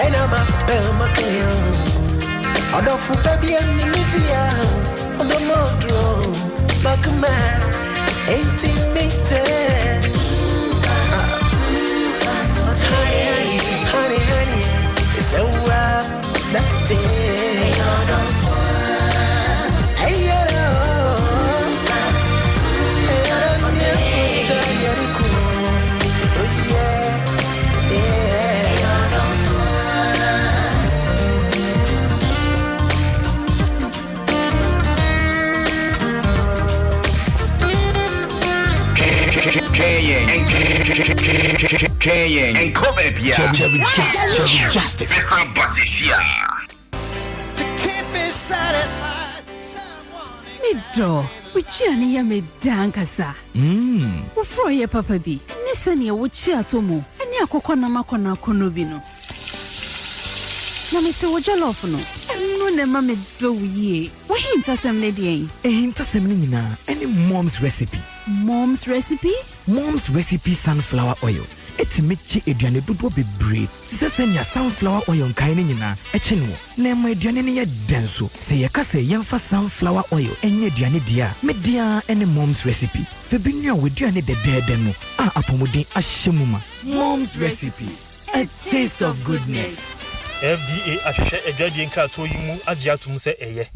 and I'm a Belmakayo. Although for baby and Mitia, on the Modro, Bakuma, 18 meters. Honey, it's a wow. That day, and cover Jerry Justice. Mido, Wichiani ya me dankasa. Ufro ye papa bi. Nisani ya wuchi atomu. Ani akoko na makona konobino. Na me se wojalof no. Enu ne ma me do ye. Wa hinta semne die. Hinta semne nyina. Any mom's recipe. Mom's recipe? Mom's recipe sunflower oil. Eti mechi eduane dodo bebre. Tise senya sunflower oil nkai ne nyina. Eche no. Na ma eduane ne ye denso. Se ye ka se yemfa sunflower oil enye eduane dia. Media any mom's recipe. Fe binua we eduane de no. Apomodin ahyemuma. Mom's recipe. A taste of goodness. FDA ahwehwe eduane nka to yimu agye atum se eye.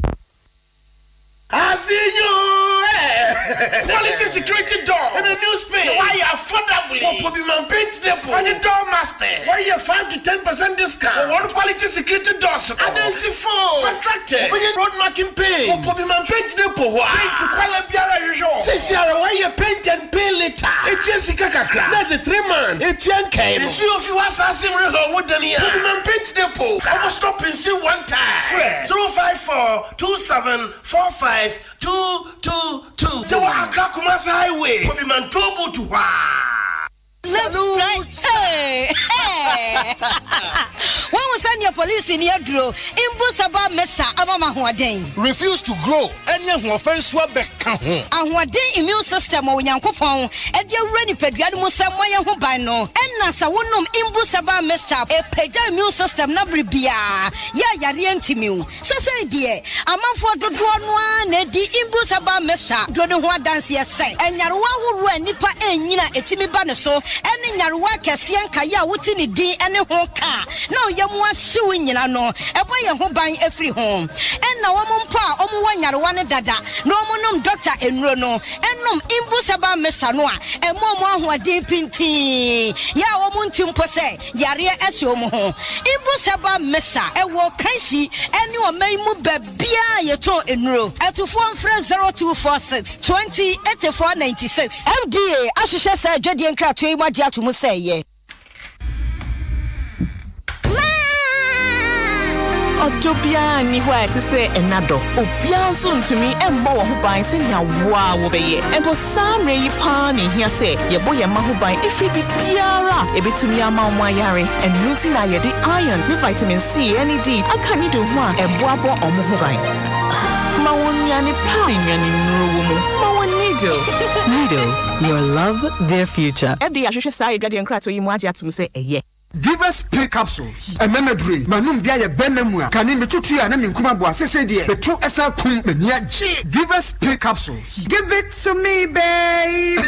Quality security door in a new space. Why affordably? Pobiman paint depot and the door master. Why you 5 to 10% discount? One quality security doors. And then see phone contracted. Road marking paint. Pobiman paint depot. Paint to quality biara usual. Sisi why you paint and pay later. It's Jessica Kakra. That's a 3 months. It's Yankee. You see if you was asking real wooden here. Pobiman paint depot. Almost stop and see one time. 054 2745 222. So Accra Kumasi Highway. Pobiman Tobu to Hey. When we say Senior police in Yadro, Imbusaba Mesa, Amama Huaden. Refuse to grow, any offense were back. And what day immune system or Yankopon, and you're ready for Yadmusa Moya Hubano, and Nasa Wunum Imbusaba Mesa, a Peja immune system Nabribia, Yariantimu. So say, dear, a month for the one, the Imbusaba Mesa, Dodua dance, yes, say, and Yarwa will run Nipa and Yina Etimi Banaso, and in Yarwa Cassian Kaya, Wutini D and a hoka. No, Yamwa suing, you know, a boy who buying every home. And now one pa, one Yarwana Dada, no monum doctor and Rono, and num Imbusaba Mesanoa, and Mama who are deep in tea. Ya Omuntum Pose, Yaria Esomo, Imbusaba Mesa, a walk Kansi, and you are may move Bia Yato in row, at to form friend 0246 20 84 96. FDA, Ashisha said, Jedi and Cratry, my dear to Musay. Otopia ni hwa te se enado opia so ntumi embo wo ho ban se nya wa wo beye embo samre yi pa ni hia se ye bo ye ma ho ban efi bi biara ebetumi ama mo ayare enuti na ye di iron ni vitamin C and D aka ni do ho a ebo abo omo ho ban ma wonya ni pa nya ni nuru mo ma woni do Nido, your love, their future. FDA ahwehwe sai dwade nkrato yi mu age atum se eye. Give us pay capsules. A memory. Manum bia ye benemua. Kani metutu ya na minkuma bo asese de. Betu esa kum menia G. Give us pay capsules. Give it to me, baby.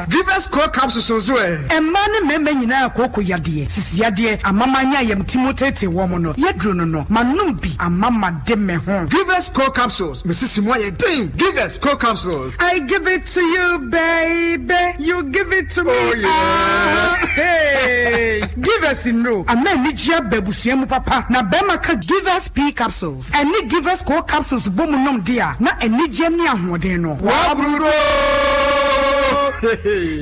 Give us core capsules so e. E mane meme nyina akoko yade. Sisi yade amama nya yem timotete wo mo no. Yedro no no. Manum bi amama de me ho. Give us core capsules. Mrs. Moye ding. Give us core capsules. I give it to you, baby. You give it to me. Oh yeah. Hey, give us in row. A man need your babusiemu papa. Na bema ka give us P capsules. And need give us core capsules bomunum dia. Na eni jeni ahwodeno. Wabrudo.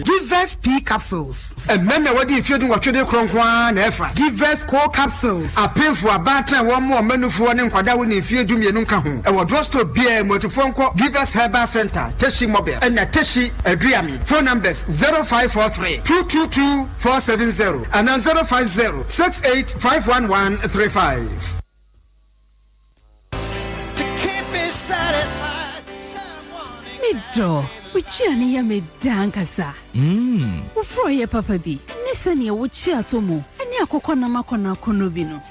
Give us P capsules. And men na wadi ifiedu watwede kronkwan na efa. Give us core capsules. A painful abatan one more menufu ne nkwada wo ne ifiedu mienu nka ho. E wo drugstore bia motofonko Give us Herbal Center, Teshi Mobile. And na Teshi Adriami. Phone numbers 0543 222 470 and 050 68 To keep me satisfied, Mido, Wichiani ya medankasa. Ufro ye papa bi. Nisani ya wuchi atomo. Ani akoko na makona konobino.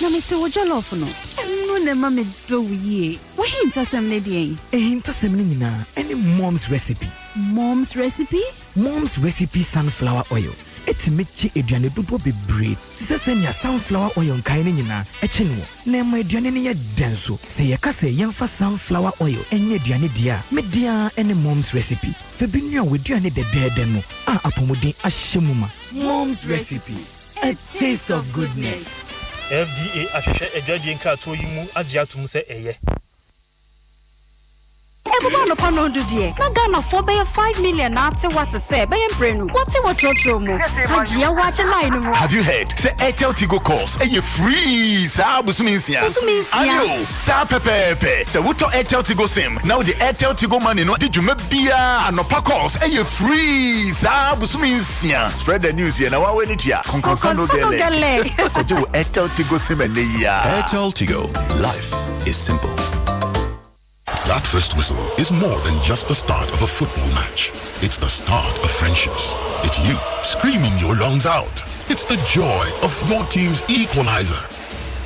Na mese wojolofu no. Enu ne mame do ye. Wahi intasem ne diyen. Intasem ne nyina. Any mom's recipe. Mom's recipe? Mom's recipe sunflower oil. Eti mechi eduane dodo bebre. Tise senya sunflower oil nkai ne nyina. Eche no. Na ma eduane ne ye denso. Se ye ka se yemfa sunflower oil enye eduane dia. Media any mom's recipe. Fe binua weduane de no. Apomodin ahyemuma. Mom's recipe. A taste of goodness. FDA ahwehwe adwadie nkrato yi mu age atum se eye. Everyone no pano do die. Na Ghana for be 5 million na ate what to say. Be emprenu. What trotro mo. Hajia watch line mo. Have you heard? Say Airtel Tigo calls and you free. Sa busuminsia. Ayo, sa pepepe. Say wuto Airtel Tigo sim. Now the Airtel Tigo money no did you me bia anopa calls and you free. Sa busuminsia. Spread the news here. Now wa weni tia. Konkonsano gele. Kojo Airtel Tigo sim and ya. Airtel Tigo. Life is simple. That first whistle is more than just the start of a football match. It's the start of friendships. It's you screaming your lungs out. It's the joy of your team's equalizer.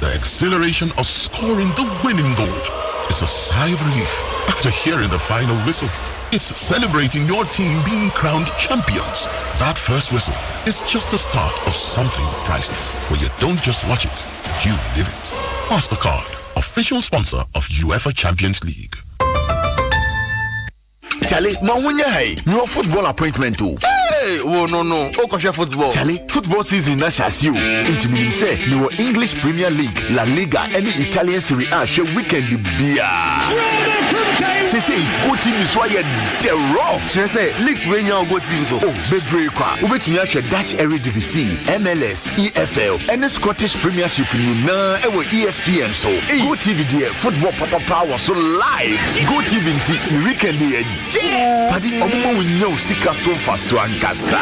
The exhilaration of scoring the winning goal. It's a sigh of relief after hearing the final whistle. It's celebrating your team being crowned champions. That first whistle is just the start of something priceless, where you don't just watch it, you live it. MasterCard, official sponsor of UEFA Champions League. Charlie, Mawunya hey, no football appointment too. Hey, oh no, Okosha football. Charlie, football season na shasi o. Inti minim say, no English Premier League, La Liga, any Italian Serie A she weekend bia. Say, go team is why they rough. Say, leagues when you go team so. Oh, bebre kwa. Ubetumi ahwe Dutch Eredivisie, MLS, EFL, and Scottish Premiership na ewo ESPN so. Go TV there, football power so live. Go TV nti weekend there. Padi omo we know sika so fa so anka Kasa.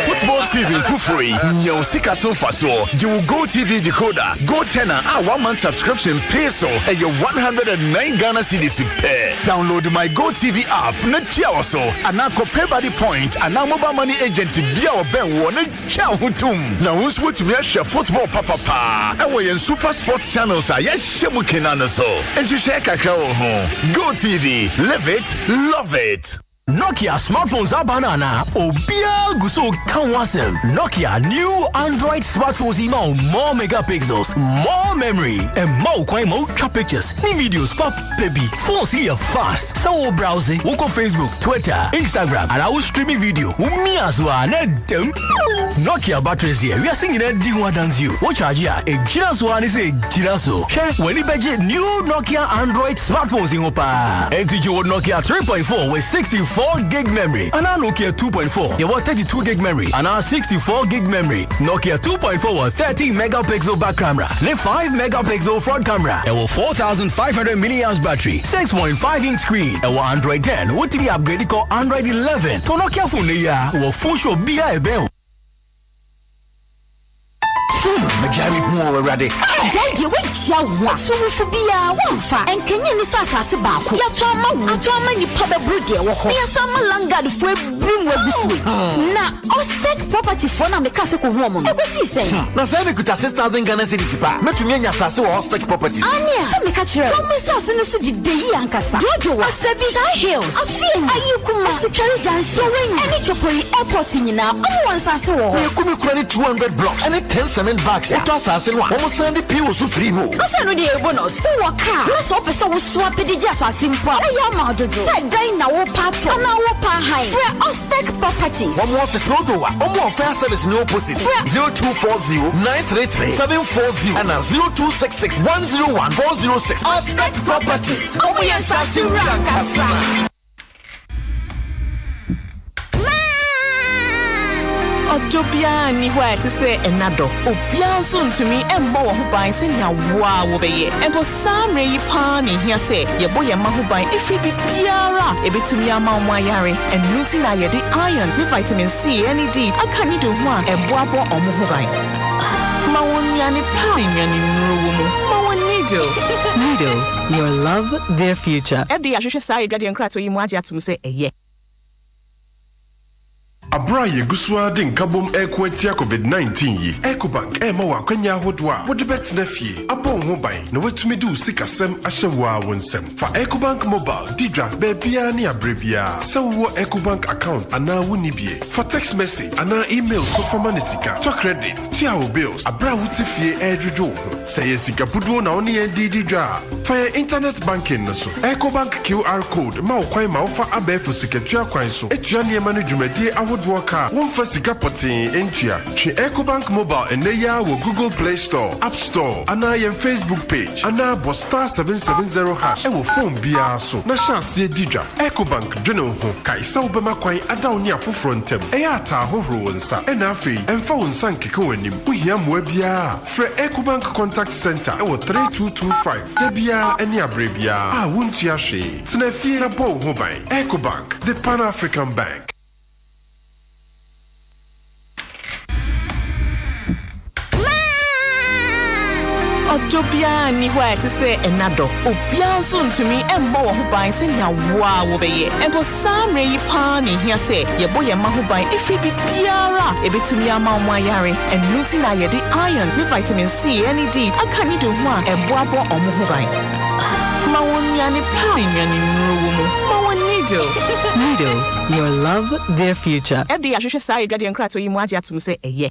Football season for free. Nyo sika so faso. You Go TV decoder. Go tenor. 1 month subscription pay so. And your 109 Ghana cedis pay. Download my Go TV app. Not chia so. And now pay by the point. And now mobile money agent to be our ben one. Chia hutum. Now who's what to me share football papa. And we in super sports channels are yes shemukina so. And you share kakao home. Go TV. Live it. Love it. Nokia smartphones are banana. Obia guso kanwasem. Nokia new Android smartphones email more megapixels, more memory, and more pictures. Ni videos pop baby. Phones here fast. So browsing. Woko Facebook, Twitter, Instagram, and I will streaming video. Umi as well. Nokia batteries here. We are singing a D1 dance you. What charge ya? A Giraso and is a Giraso. When you budget new Nokia Android smartphones in Opa. MTG Nokia 3.4 with 64 gig memory. And now Nokia 2.4. They want 32 gig memory. And now 64 gig memory. Nokia 2.4 with 30 megapixel back camera. Then 5 megapixel front camera. And with 4,500 milliamp battery. 6.5 inch screen. And with Android 10. What to be upgraded called Android 11. To Nokia phone ya. With full show BI bell. Majami more already. Daddy, wait, Yawa. So we should be a one and can you sasa baku? Yatama, you papa brood, yes, I'm a langard for bring with this. Now, Ostek property for the classical woman. What's he saying? Now, say we could assist 1,000 Ghana cities. Met me and Sasso Ostek properties. Anya, some catcher. Miss us in the city, the Yankasa. Jojo, I said, hills. I feel you come to carry Jan showing any chopper airport in now. One Sasso. You could credit 200 blocks and a 10 cement bags. It was us in one. Almost 70 people so free move. I said, no, dear bonus. So what car? Let's hope so we swap it just as simple. I am out of said Dina or part and our pa high. For Ostek properties. One more office no door. One more fair service no opposite. 0240 933 740 and 0266 101 406. Ostek properties. Oh, yes, I see Rankasa. Otopia ni where to say another. Opia soon to me and more who buy send ya wow be and for some ray pani here say your boy a who buy if it be piara a bit to me a mama yari and nutina the iron with vitamin C any D I can't need to one and wabo or muhubai. Mawanyani parinyani rumu. Nido, your love, their future. Every I should say guardian crack to you to say a yeah. Abra Yeguswa din kabom ekwentia COVID-19 yi. Ecobank ma wa kwanya hodwa. Wode betena fie. Abon ho ban na watumi du sikasem ahyewa wonsem. Fa Ecobank mobile didra bebia ne abrebia. Se wo Ecobank account ana woni bie. For text message ana email so forma ne sika. To credit, tia wo bills. Abra wuti fie edwodwo ho. Se ye sika pudo na oni didra. For your internet banking so. Ecobank QR code ma wo kwan ma wo fa abefu sikatua kwan so. Etua ne ma no dwumadi Walker, one for Sikapotin, Entia, Ecobank Mobile, and Neya will Google Play Store, App Store, and I am Facebook page, and now Bosta 770 hash, and will phone BR so. Nasha see Didra, Ecobank, General Ho, Kaisa Obama Quine, Adaunia for Frontem, Eata Horo and Sa, and Afi, and phone San Kiko and him, we am Webia, Fre Ecobank Contact Center, or 3225, Debia, and Yabrebia, won't Yashi, Tnefira Bo Hobay, Ecobank, the Pan African Bank. Otopia ni where to say another. Opia soon to me and more who buy send ya wow be and for some ray pani here say your boy a who buy if it be piara a bit to me a mama yari and nutina the iron with vitamin C any D I can't need to one and wabo or muhubai. Mawanyani parinyani rumu. Nido, your love, their future. Every I should say guardian crack to you to say a yeah.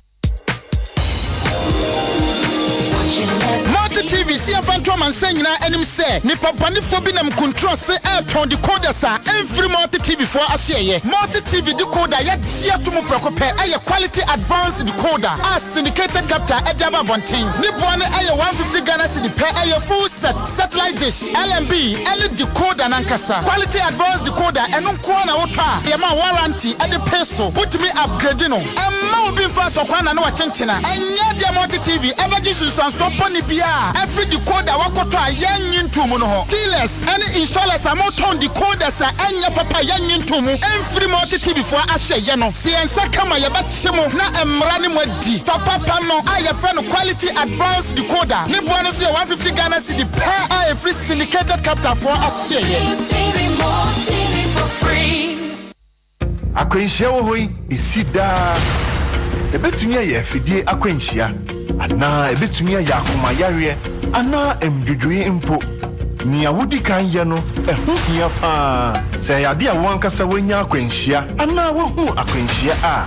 TV see Phantom and saying na enim say nipa bani fo bi nam control say airton decoder sa every multi TV for aseye multi TV decoder ya tia to mu prekope aye quality advanced decoder as syndicated capture ejaba bonten ni bo na aye 150 Ghana cedi per aye full set, satellite dish, LMB, any decoder nankasa. Quality advanced decoder, and no corner wota. Yama warranty at the peso. Put me upgrading on. And now being fast or kwana no chenchina. And yet the multi TV, ever Jesus and so pony bia. Every decoder wakota yan into mono. Steelers, any installers are more ton decoders and your papa yan into mu. Every multi TV for I say yano. See and sakama yabachimo na emrani mwedi. Papa pano, I have found quality advanced decoder. Ni buwana see 150 Ghana cedi per a free syndicated capture for us here. TV for free. Akwenhyia wo hoi esida. Ebetumi aye afidie akwenhyia. Ana ebetumi aye akomayare. Ana emdwodwoe mpo. Ni awudi kan ye no ehu hia pa. Se yade a wankasa wanya akwenhyia. Ana wahu akwenhyia a.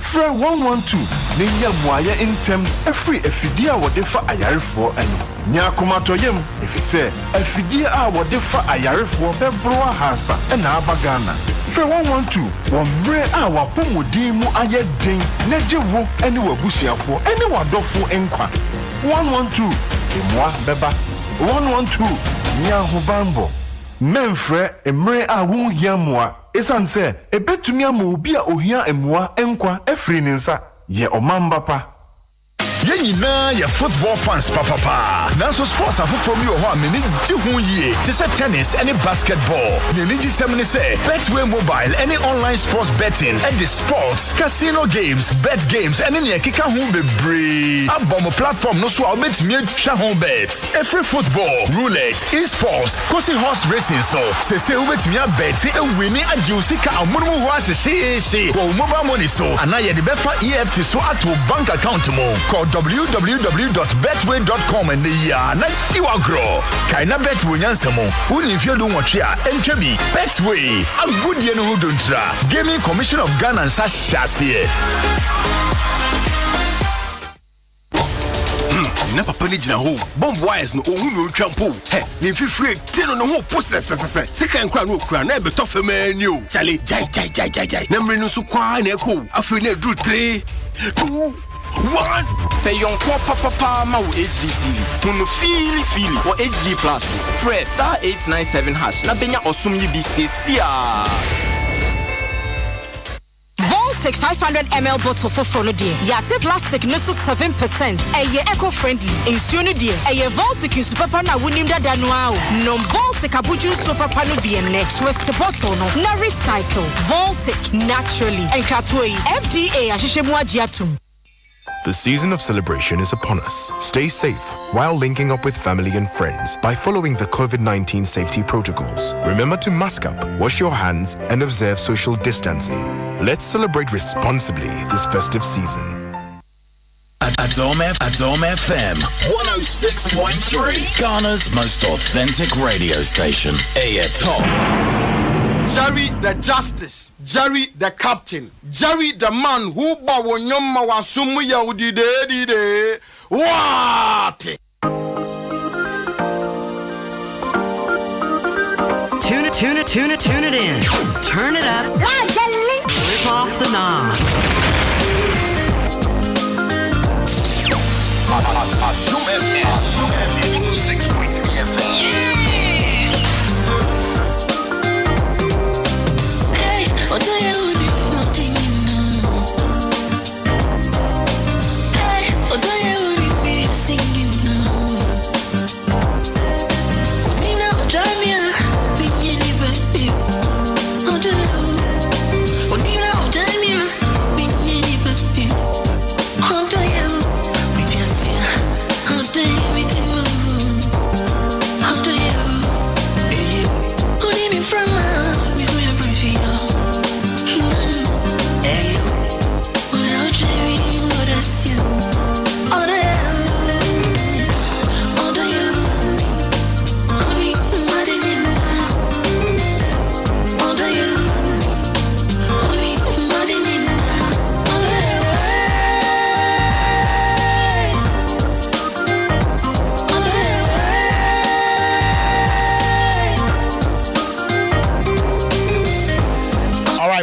Fra 112 ne nya muaye intem efri afidie a wode fa ayarefo anu. Nya komatoyem efise afidie a wode fa ayarefo bebro ahasa na abagana. Fra 112 womre a wapomodin mu aye den na jewo ene wabusuafo ene wadofo enkwa. 112 emwa beba 112 nya hobambo memfre emre a wo hia moa esanse ebetumi ama obi a ohia emmoa enkwa efri ninsa ye omamba pa. Yenina ya football fans papa. Nanso sports afofo mi ho ameni ji hu yie. Ti se tennis and basketball. Ne niji semne se Betway mobile any online sports betting and the sports casino games, bet games and ne kika hu bebre. Abom platform no so a betimi atwa ho bet. Every football, roulette, e-sports, kosi horse racing so. Se ubetimi abet e wini ajiusika amunmu ho ahyehyehye. Ko mobile money so anaye de befa EFT so ato bank account mo. www.betway.com and ya na tiwagro kaina betway nyansamo uni fie do nwotwe a entwabi Betway agudie no hodontra Gaming Commission of Ghana and Sashase. Na papa ni gina ho bomb wires no ohun mi ontwampo he ni fifire tino no ho posesesese sika nkra no okura na be tofem ani o chale jai na mre no so kwa na eko afi na dru 3 2 1 Pay on papa ma HD TV. Tuno fili or HD Plus. Press *897# na benya osum yi bi sesia. Voltic 500ml bottle for front dear. Yate plastic no so 7%. Eye eco-friendly. Insuno dear. Eye Voltic in super na winim da danuao. No Voltic abuju super pano BN twist the bottle no. Na recycle. Voltic naturally. Enkatoi FDA ashishemu ajiatum. The season of celebration is upon us. Stay safe while linking up with family and friends by following the COVID-19 safety protocols. Remember to mask up, wash your hands, and observe social distancing. Let's celebrate responsibly this festive season. Adom FM 106.3, Ghana's most authentic radio station. Top. Jerry the Justice, Jerry the Captain, Jerry the man who bawonyoma wasumu ya udide what? Tune it in. Turn it up. Rip off the knob. Adom FM 106.3 FM.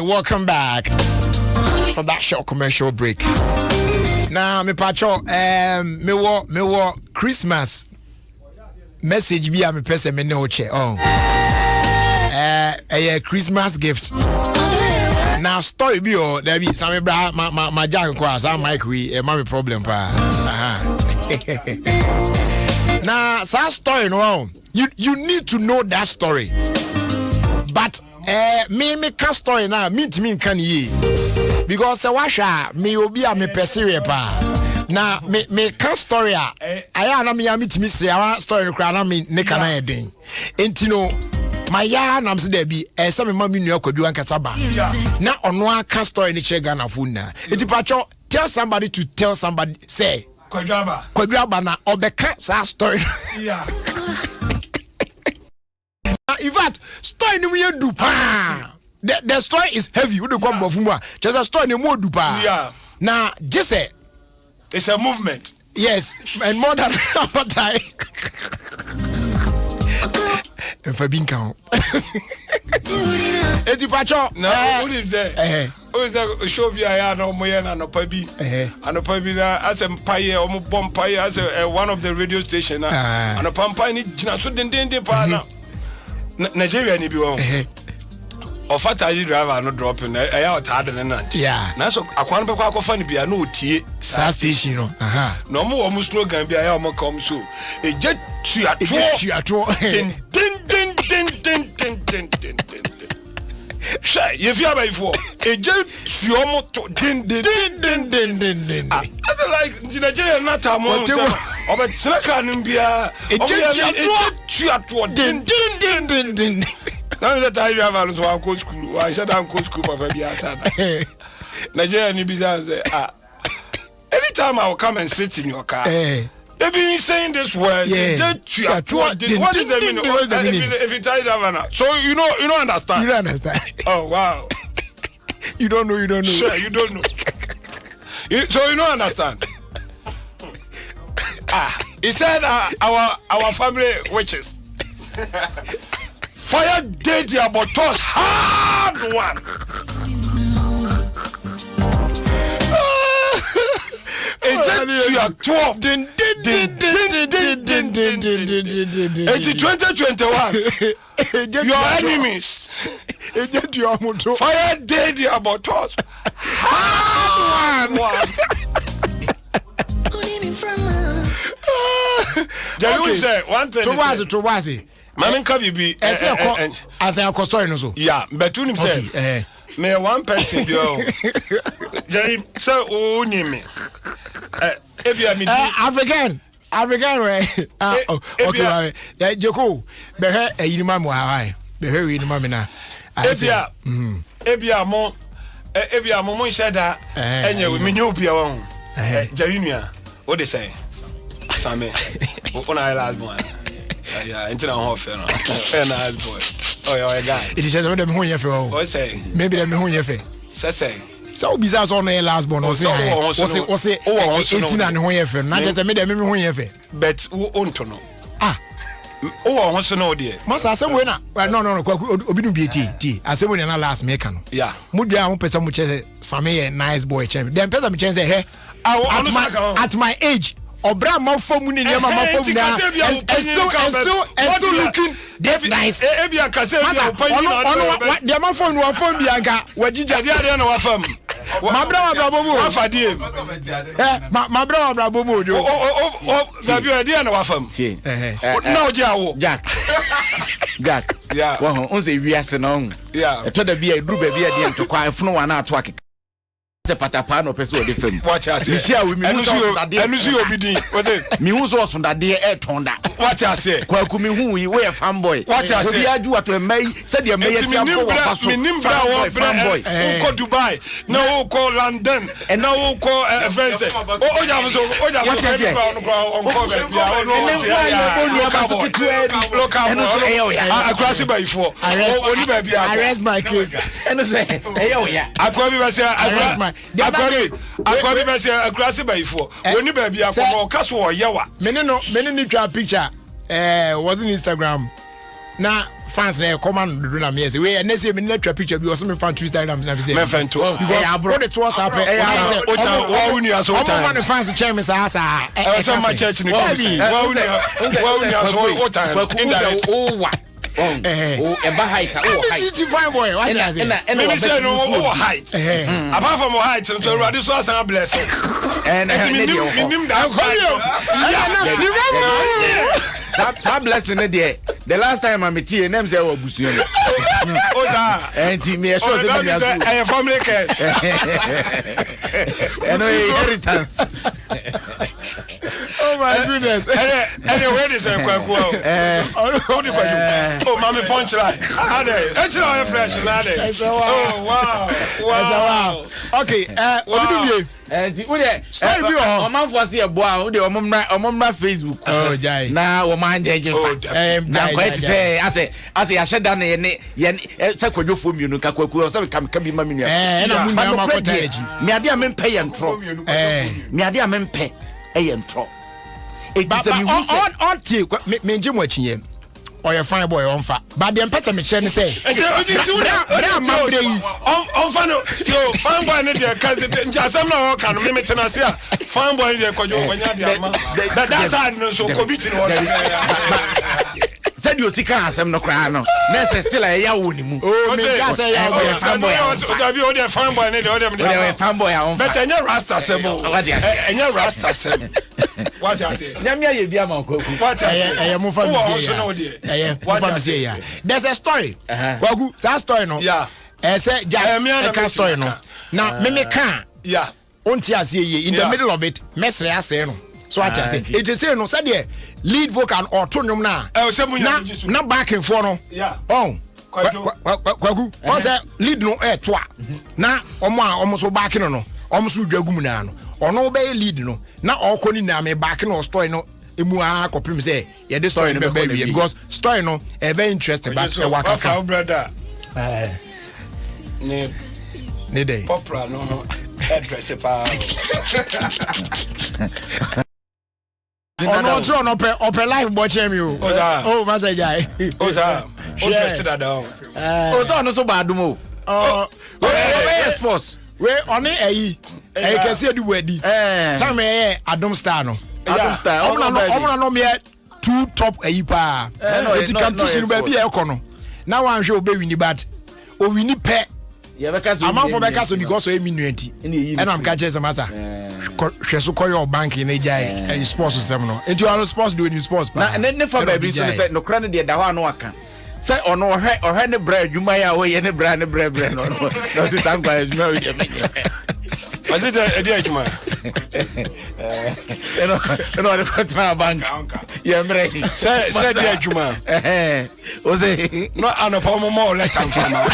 Welcome back from that short commercial break. Now, me pacho, me wo Christmas message bi am pese me ne o che a Christmas gift. Now story bi o there be some bra ma jack kwa some mic we ma problem pa. Now that story no you need to know that story. But me can story now meet me can ye because washa me obi a me persere pa. Na me can story aya na me meet me say our story kra na me ne kana eden. Enti no my ya na mse there be some me mama nua kwadu ankasa ba. Na ono aka story ni che Ghana phone na. Enti pacho tell somebody to tell somebody say kwadu aba na obeka sa story. Yeah. In fact, story ni we do pa. The story is heavy. We do come bofumwa. Just a story ni more do pa. Yeah. Now, just say it's a movement. Yes, and more than appetite. And for being count. It's you pacho. No, what is there? Oh, is that show me I no moyen and no pabi. And a pabi as a pie or bomb pie as one of the radio station. And a pampa ni jina so den pa. Nigeria ni bi won. Of a taxi driver no dropping out harder than that. Yeah. Now so akwan be kwa kofa ni bia no tie station no. No mo wo slogan bia ya mo come so. E je tuato. Tin. Shay, if you have before. E je tuomo to din. I like Nigeria na tamo. Oba traka no bia. E je tuato din. Now that I have a school, I said I'm coach school for Nigeria ni business. Anytime I will come and sit in your car, they've been saying this word. What is the meaning? If you tell them, so you don't understand. You don't understand. Oh wow. You don't know. Sure, you don't know. So you don't understand. He said our family witches. Fire dead ya but toss hard one. It's 2021. Your enemies. Fire dead ya but toss hard one. Jerry said one thing. Towazi. Mami nka bibi as a story no so. Yeah, but you him say me one person bi o. Jerry say o ni me. Ebia me African right. Okay. Joko be he eyinima mo hai. Be he eyinima me na. Ebia mo sheda enye we me nyu bia won. Jerry nua. What they say? Same. Ona last boy. Yeah, into the whole film. Nice boy. Oh, you're a guy. It is just them who you feel. What say? Maybe them who you feel. Say. So bizarre on the last born. Was it 18 and who you feel? Not just a minute, maybe who you feel. But who own to know? Oh, I want to know, dear. Must I say, no, Obinu BT. I say, when you're not last making. Yeah. Mudia won't pay some much as some nice boy champion. Then pay some chance here. At my age. Obra mafo mu ni nyama mafo mu na and still looking this nice. Ebia kase ebia opani na dia mafo nu afo bia nka wajija dia na wafam. Mabra bobo. Afadie. Mabra bobo ojo. Zabio dia na wafam. Na oje awo. Jack. Yeah. Wo on say wiase no. Yeah. E to da bia eduru ba bia dia ntokwa efunu wa na ato akeka. Se patapa no pese o de fam. Watch out. Me share we me enu obidi. What's it? Me hu so osundade e tonda. Watch out say. Kwaku me hu yi we fanboy. Watch out say. Obi aju ato mai se de mai tia fo wa paso. Me nim bra wo fanboy. Go Dubai. Na wo ko London. And na wo ko friends. O ja mo so on be bia no akwasi ba ifo. Oni ba bia. Arrest my case. Eno say ya. Akwabi ba say arrest my Akwabi be say akrasi baifo woni ba bia ko ka so oyewa meni ni twa picture was in Instagram na fans na command do na me say we na say me na twa picture bi o so me fan twist Instagram na say me fan to because abro the tours up wa uni aso time man fans chairman sa so my church ni wa uni aso time indirect eba height fine boy what you say me say no height apart from height so already so as bless and minim da that blessing there the last time I met you name say obusuo and me sure say me family case and inheritance. Oh my goodness. Anyway, this is quite cool. Oh, mommy punchline. It's all fresh. Oh, wow. Okay, what do you and story bi o man for say boa o de omomra Facebook oh jai na o man jeje na quite say as ya sheda na ye say kwadwofo mienu ka kwaku o say kam bi ma menu na munya ma kota eji me ade a mempe ye ntro me ade a mempe ye ntro e di say me hu say on tie me nje mo achiye oye fine boy on fa but dem pese me kire ni say bra ma bre yi on fa no so fine boy ne dey kan nti asem na o kan me metena se a fine boy dey kwadwo kwanya dey ama that's how so kobiti no said you see can asem no kra no na say still ya wo ni mu oh me ka say ya wo fine boy o be o dey fine boy ne dey fine boy on fa but enya rasta sebo enya rasta sebo what you say nyamia ye bia ma kwaku mo fa mi say ya there's a story kwaku that story no yeah say ja story no na me can yeah onti ase ye in the middle of it mesre ase no so what I say it is say no say the lead vocal or tonum na backing for no yeah kwaku on say lead no to na omo so backing no omo so dwagum na no ono be lead no na okoni na me backing no story no emu a kopim say ye the story no be baby because story no e very interesting but e waka ka brother ne dey popra no address pa no tro no open life boy chemi o oh masa jai o dress that down o so no so bad mo sports we oni eyi kese di wadi time Adom Star no Adom Star omna no me two top eyi pa eti competition ba bi e kono na wan hwe obewini but o wini pe amount for beka so because o eminuanti and am ka chese masa hwe so koyo bank na jai sports sem no enti all sports do in sports pa na ne fa ba bi so say no kra ne de da ho anu aka say ono ohwe ne bra adwuma ya ho ye ne bra no no say sangwa adwuma we dey Azita edi adwuma no no kontra bank ye mre say di adwuma o say no anopa mo let am fama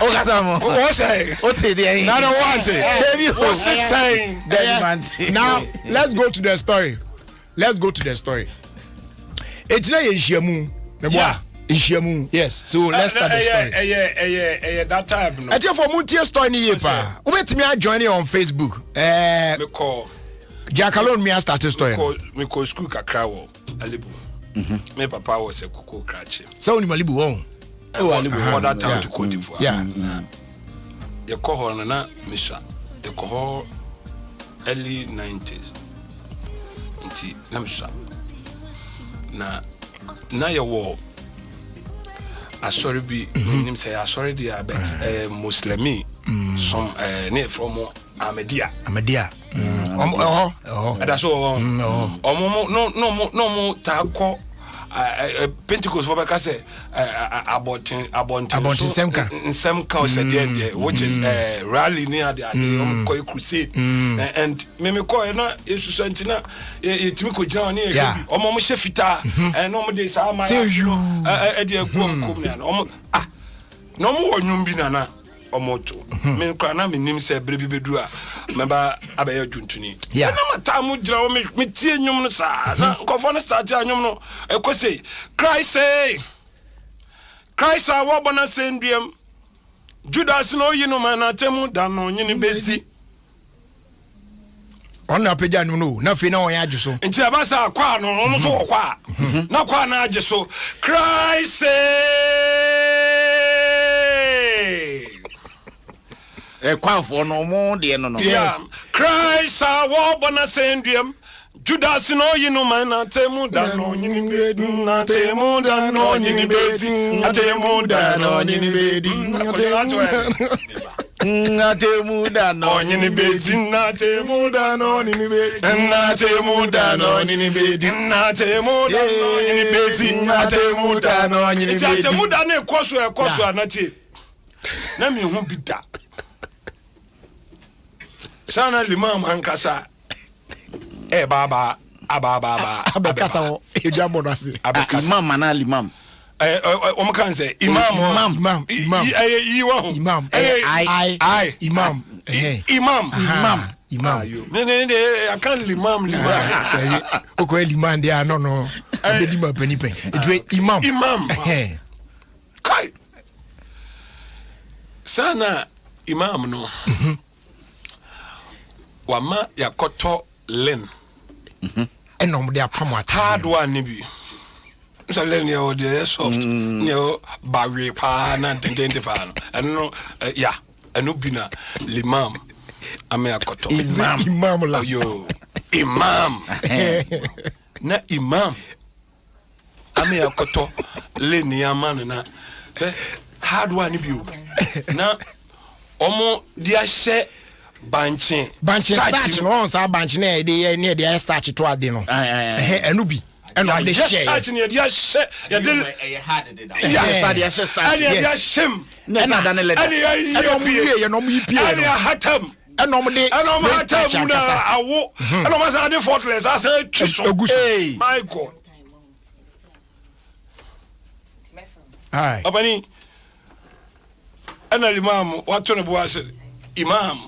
o kasa mo o say o te dey na no want it baby o say now let's go to the story etina ye hyiamu me boa Ishiamu. Yes. So let's start the story. Yeah. That time. No. I tell for Muntia story ni yepa. Wait me I join you on Facebook. Me call. Jackalon me start the story. Me call school kakra wo Alibu. Me papa was a kuku krachi. So ni Alibu won. Oh Alibu. For that time to Cote d'Ivoire. Yeah. You call her na Misha. You call early 90s. Nti na Misha. Na your war. Asori bi nim say asori dia bet muslimi some ne from Ahmadiyya that's all no mo ta ko Pentecost for beka say abortin semka o say there which is rally near there ko crusade and me ko na yesu santina yetimi ko gina na ye omo mo shefita no mo dey sa ma e dey kum na omo no mo wonwum bi na omo to me kwa na me nim say brebi bedu a member abaye juntuni na mata mu gira o me tie nwum no sa na nkofo no start nwum no e ko say Christ a wo bona sendiem Judas no yinu manatemu da no nyini bezi On na peda no na fe na on ya adwo nti abasa kwa no no so kwa na kwa na agye so Christ kwa for no mo de no yeah Christ awo bona sendiem Judas no yinu man atemu da no nyini bedi atemu da no nyini bedi atemu da no nyini bedi atemu da no nyini bedi atemu da no nyini bedi atemu da no nyini bedi atemu da no nyini bedi atemu da no nyini bedi atemu da na ekoso anati na mi hu bida sana limam hankasa baba abekasa wo eduabo ase imam manali imam o mo kan say imam I can't limam oko limam dia no obedi ma panipen etwe imam kai sana imam no wama yakoto len enom de apamata hard one ni bi so len ya o de soft ni o bawe pa na tendente pa no eno ya eno bina limam ame yakoto imam la yo imam na imam ame yakoto len ya man na hard one ni bi o na omo dia she banche starch no on sa banche na de ne de starch to ade no enu bi enu de share starch ne de share ya de hard de ya starch ya shem na da ne leda enu mu ye no mu yipi enu hatam enu de hatam na awo enu ma sa de fortress asa twiso my god ai abani ana limam wato ne boase imam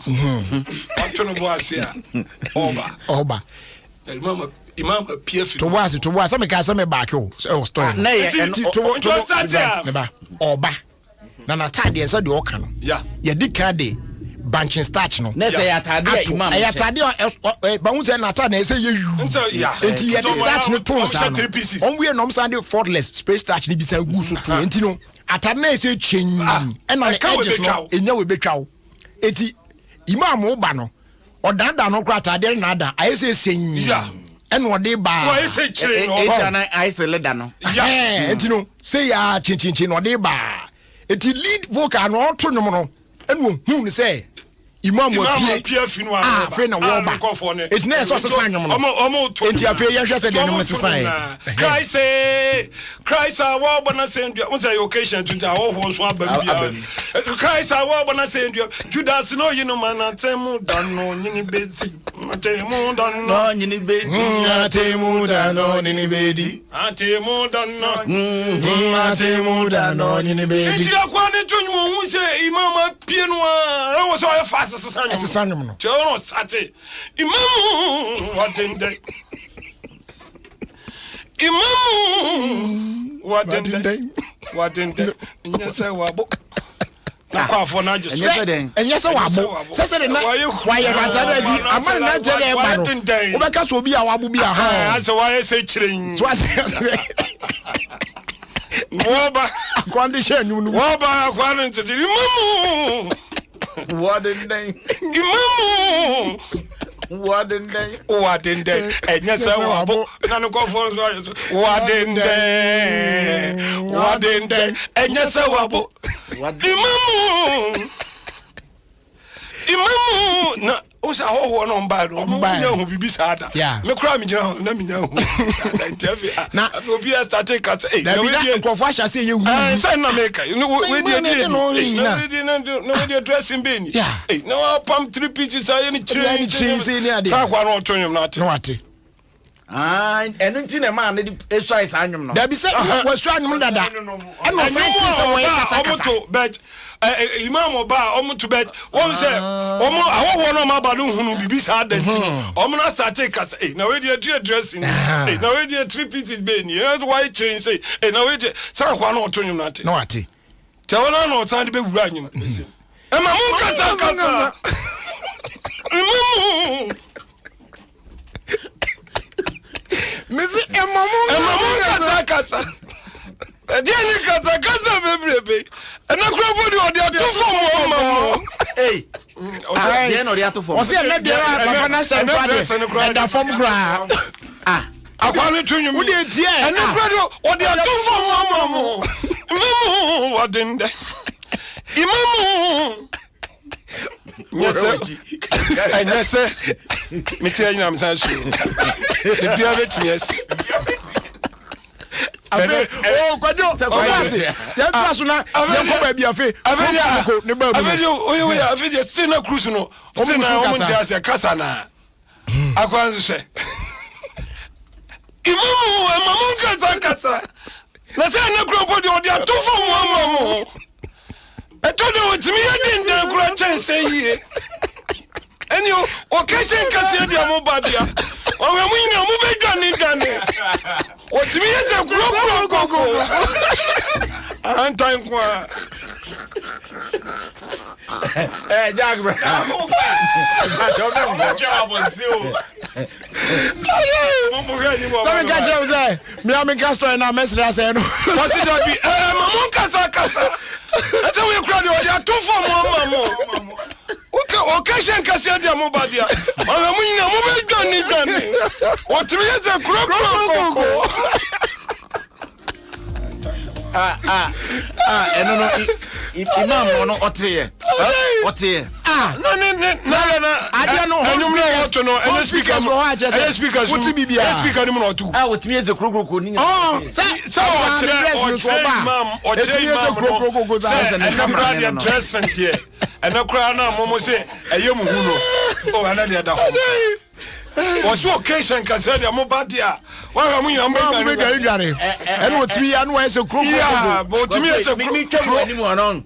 wato no boasia oba imam PF to boase me ka say me back o story na ye me ba oba na tade say de oka no ya dika de banching starch no na say atade imam ya atade ba hu say na atade na say ye yu enti ya starch no to sa no on we no am say faultless spray starch ni bi say gu so to enti no atade na say chen e na edges no enya we betwa eti imam oba no odanda no kra tade na ada ayese sen eno ode ba wo ayese chire no ayese leda no enti no say ya chinchin no ode ba eti lead vocal no to no no eno hu ni say imam pie finu fe na wo ba eti na so sesa nyom no enti afi ye hwe se de no sesa Christ awo bona sendu won say occasion to ja ho so abam Christ awo bona sendu Judas no yinu manatemu dano nyini bezi atemu dano nyini bedi atemu dano nyini bedi atemu dano atemu dano nyini bedi enti akwa ne tonyu hu se imam pie no a wo so ye fast sesa nyom no no sate imam wadende imam wadende nyese wabo na kwa fo na je nyese wabo sese de na waye ratana ji amana na je de ba no obeka so obi a wabo bi a ha ase waye se kiren woba condition nu woba akwano ntidi imam wadende imam wadende enyese wabo na no go for wadende enyese wabo imam na o sa ho no mba do nya hu bibi sada me kra me nya na me nya hu sada ntafi na obi start cast na we dey nkofo ahya say ye hu say na make we dey dressing bin na pam 3 pieces ay ni chiri ni ade sa kwa no tonwem na ate enu nti na ma na di esu ai sa anyum no da bi se wasu anyum dada e no say ti se we kasa but imam oba omuto bet won say omo awowo no ma ba no hunu bibi sa danti omo na start kasa na we dey dressing na we dey 3 pieces be ni why change say na we dey sa kwa no otonyum na ate no ate te wona no tan de be wura anyum e ma mun kasa imam kasa. Edi kasa bebrebe. Ena kura body o dey to form mama. Hey. Dey no dey to form. O say na dey papa na say kwade. Da form kura. Akwani tunyu mi. Udi tie. Ena kura o dey to form mama. Mamu wadinde. Imamu. Nyese. Meti anyina msansu. Ebi abetimi esi. Afe kwado kwase ya traso na ya ko ba bi afe ko ne ba bu afe sina cruise no sina o mun jase kasa na akwanzu se imamu kasa na se na kro de odi atofo mu amamu eto de otimi yedin dan kro chense yie eni o kese kase de amobadia o we mu nyina mu be dwane otimi yeze kro antan kwa Jagbra. Sabe que eu sei? Minha amiga Castro na mestre aceno. Você já vi? Mamão casa. Essa we crowd o já tu for mamão. O que shen kasia dia mobadia. Mama munyina mo be dani. O tiri yeze kro. No, imam no otiye. Otiye. No. Adia no host no. Any speakers no. Any speakers. What be bia? Speaker ni mo tu. Otimi yeze kro ni. So imam no. Say dress and here. And no cry na momo say eyem hu no. Oh another ada fo. Was occasion can say the mobadia. Why mu yam be dwane. And what we anu ese kro. Yeah, but me ese me twem anim anon.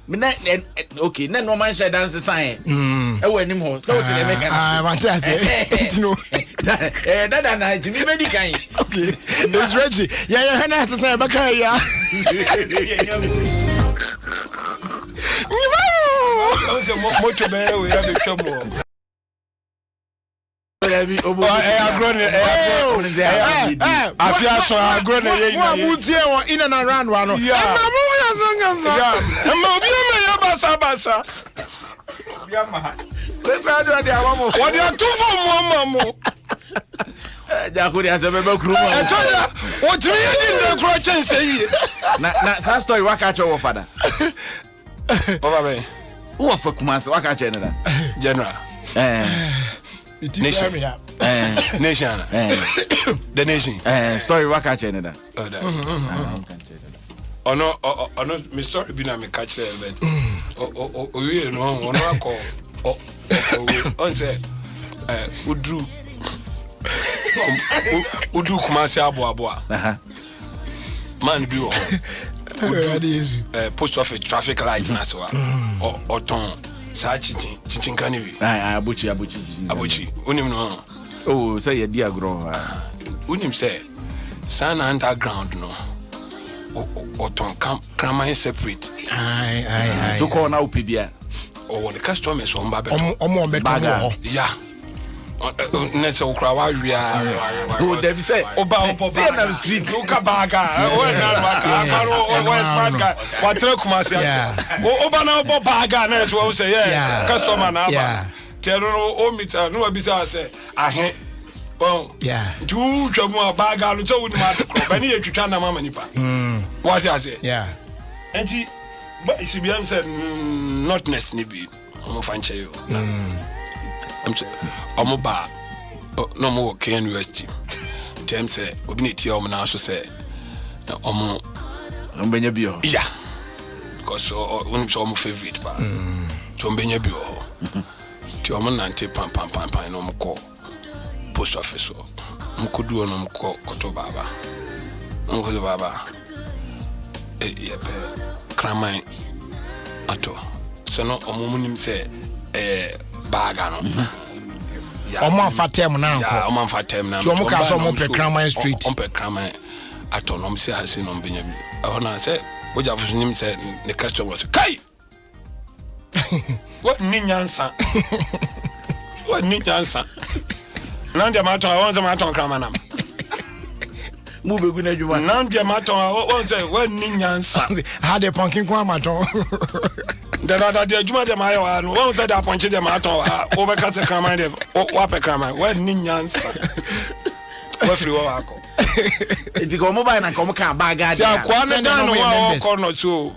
Me na okay, na no man share dance sign. E wo anim ho. So we dey make am. Man say no. Dada na me di kan. Okay. It's Reggie. Yeah, hana say baka ya. Mocho be we have trouble. Afia so agro na ye ina. Mo butie won in and around wa no. Mamu ya obi me ya basa. We brado dey awamo. What dey too for mamu. Jakuri asebe be kru mo. Etoya, what you dey dey kru chance yi. Na sa story waka cho wo fada. Baba be. Who of Kwanso waka cho na. General. Nation. Nation. The nation. Story waka cho na. Ono me story bi na me catch them. We no ono akọ. On say Udu Kumasi aboa. Man bi wo. Post office traffic light na so. Oton sa chinchin kan bi. Abuchi. Unim no. Oh, say ye dia agro. Unim say sana underground no. Oton crime separate. Aye. So call now pibia. Oh, the customers on Babel. Omo beto. Yeah. Let's go cry. Oh, they say, Oba street. Oka baga. What Kumasi? Oba na Oba baga. Let's go say, yeah. Customer na. Yeah. Tell no meter. No bisa say. Ahe. Oh. Yeah. Tu chamu baga. Lucha udi mata. Bani ye chucha na mama nipa. What you say? Yeah. And she, but she be said notness ni bi. Omo fanche yo. I'm ba no more K University. Tem say obi ne tie omo na so say omo ombenya bio. Yeah. Because one so omo favorite pa. To ombenya bio. Ti omo nante pam no mo ko post office. Mo ko du no mo ko to baba. Mo ko baba. Kramai ato. So no omo munim say baga no. Omo afatem na nko. Yeah, omo afatem na. Ti omo ka so omo pe Kramai street. Omo pe Kramai atonom se hase no mbenya bi. Ona say oja fu nim say the customer say kai. What ni nyansa? What ni nyansa? Na ndia ma ton Kramai na. Move good at you. None of my tongue. Won't say, when Ninjans had a pumpkin quamaton. The other day, Juma de Mayo, and one said I punched them out over Casacama, Wapacama, when Ninjans. What's your uncle? If you go mobile and come car bag, I corner to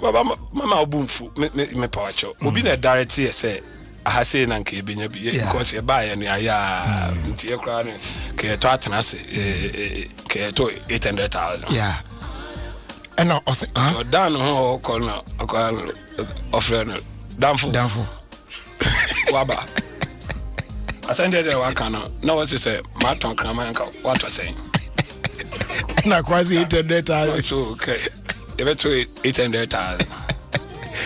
Mamma Boomfu, me pacho. Will be a direct say. I say Nanki because you buy any aya into your crown, Katanas, Kato 800,000. Yeah. And no, down home, corner, offering downful. Waba. I sent it a wakano. No, what you say, Martin Kramanka, what was saying? Not quasi 800,000. Okay. If it's 800,000,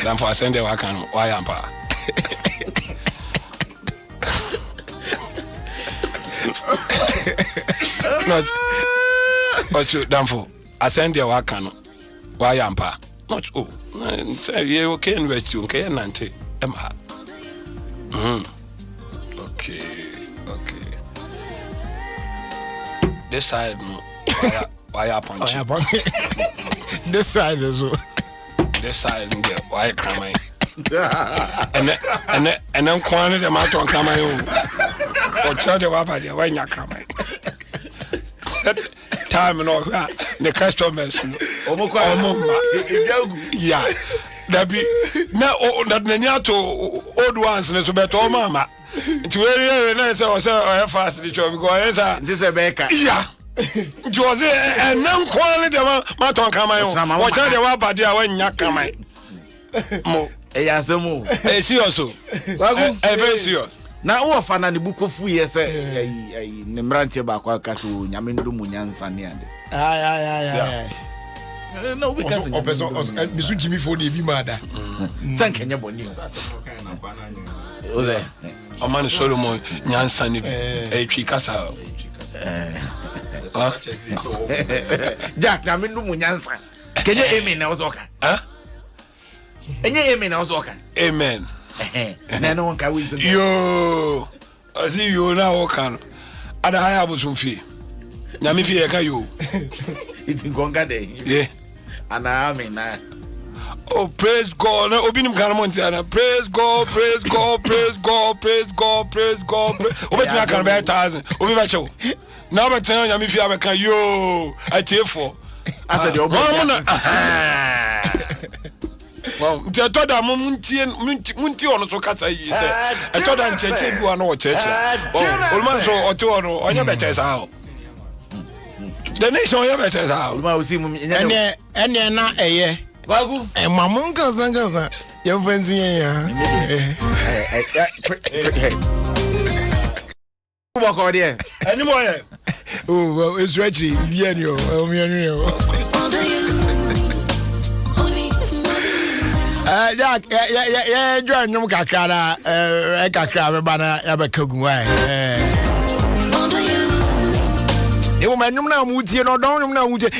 then for send it wakano, why am I? Not what you done for? I send you wakano. Why am I? Not oh, you okay invest you okay Nante. Okay. This side no. Why are punching? This side is this side there. Why crying? And then quantity the amount on crying. Or tell the wapa there when you crying. Time and all that. The customers. Yeah. That be now that Nyato old ones and it's better mama. It's very nice or fast the job because this is a baker. Yeah. Jose and non quality maton kamayo. Watch out the wapa there when you come. Mo. Eyasomo. Serious. Very serious. Na wo fa na ne buko fu ye se ne mrante ba kwa kase wo nyame ndo munyansa ne ade. No, we can't. Misu Jimmy for the Bimada. Thank you, Boni. A man Solomon, Nyansani, a Chicasa. Jack, I mean, Munyansa. Can you amen? I was okay. Huh? And you amen? I was okay. Amen. And no one can win. Yo, I see you now. Can I have some fee? Namifi, I can you. It's in Conga Day. Yeah. And I mean, oh, praise God. Obinim Karamontiana. Praise God, praise God, praise God, praise God, praise God. Obey me, I can buy 1,000. Obey my show. Now, but tell you, if you have a can, yo, I tell for. I said, you're well, I thought that Munti on the Kata. I thought I'm church, you are no church. Oh, Olman, or two on your better house. The nation, your better house. And you're not a year. Wagu and Mamunga Zangaza, your friends here. Walk out there. Anymore. Oh, well, it's Reggie. Yeah, Jack, yeah, join no Kakara, Kakara, Bana, Abakugway. You man, no, would you know, don't know, would you?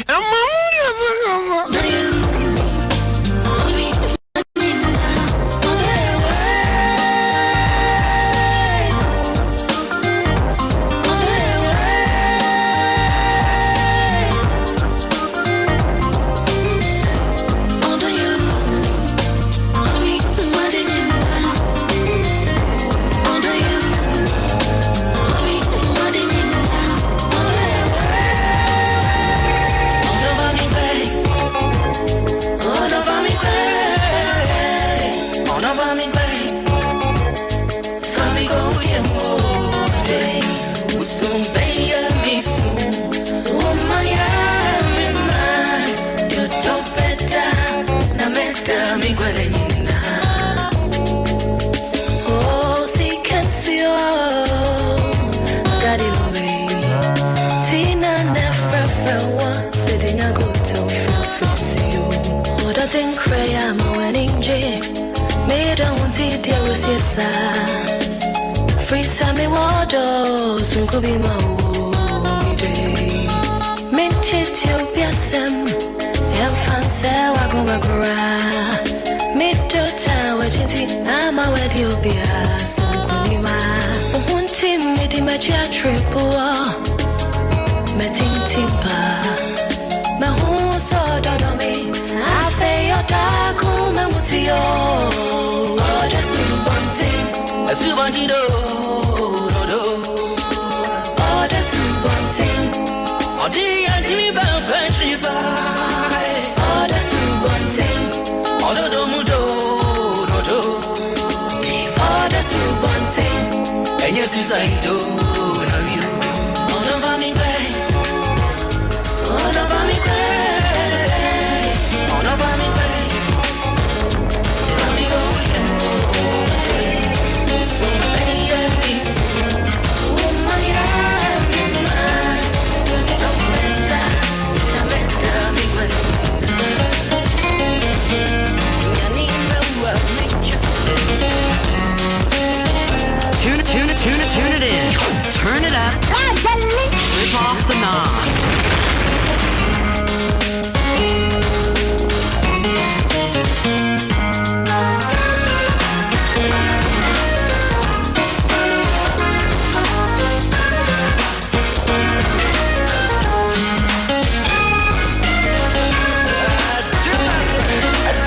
Free Sammy Wados, Sunkubi Mao, Minted you Piasem, Yanfansa Wagomagura, Mito Tower, I'm a Wediobia, Sunkulima, Untim Medimagia Triple, Metin Timpa. Subandido, all the Subanting, all the Antiba Country by, all the Subanting, all the Domudo, all the Subanting, and yes, I do love you. All of me, all of me, all of me, from the old so many oh my God, Tune it in. Turn it up. Rip off the knob.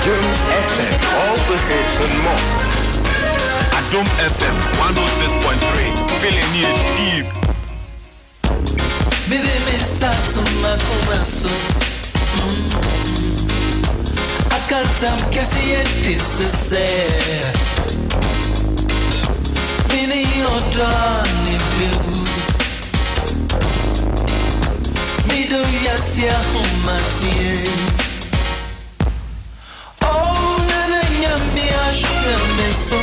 All the hits and more. Adom FM 106.3. Feeling you deep. Baby, miss out to my converso. I can't guess yet this is sad. Meaning you're done in blue. Me do yes, yeah, home, me a so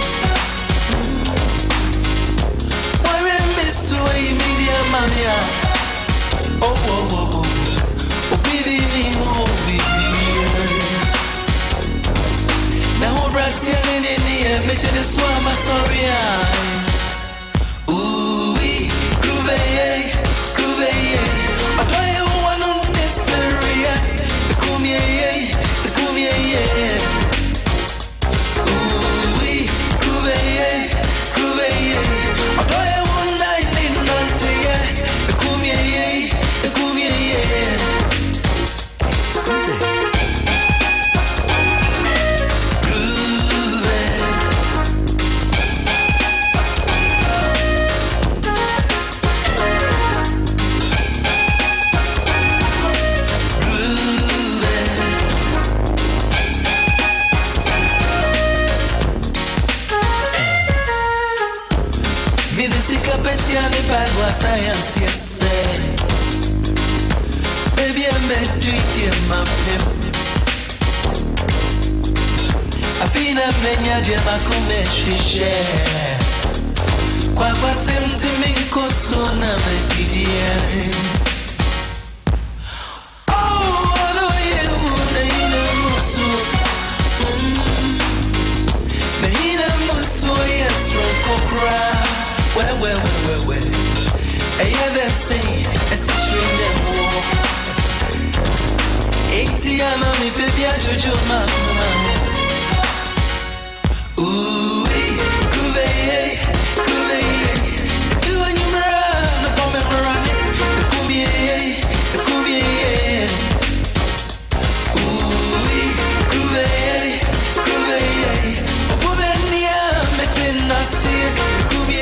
why me so media mania oh baby now Brazil in the me to swam sorry ooh groove I don't you want on this area come here science, yes, baby, I'm a treat my pimp. I feel a mania, dear, my commercial share. Quite a sentiment, so now, my dear. Oh, I know you, Musu. Nahina Musu, yes, from Kokra. Well. I ever say, as a train and war. 80 me baby, I jojo mama. Ooh, groove, do a new run, a bomb and run it. The Kubi, ooh, groove, a woman near me, I see the Kubi,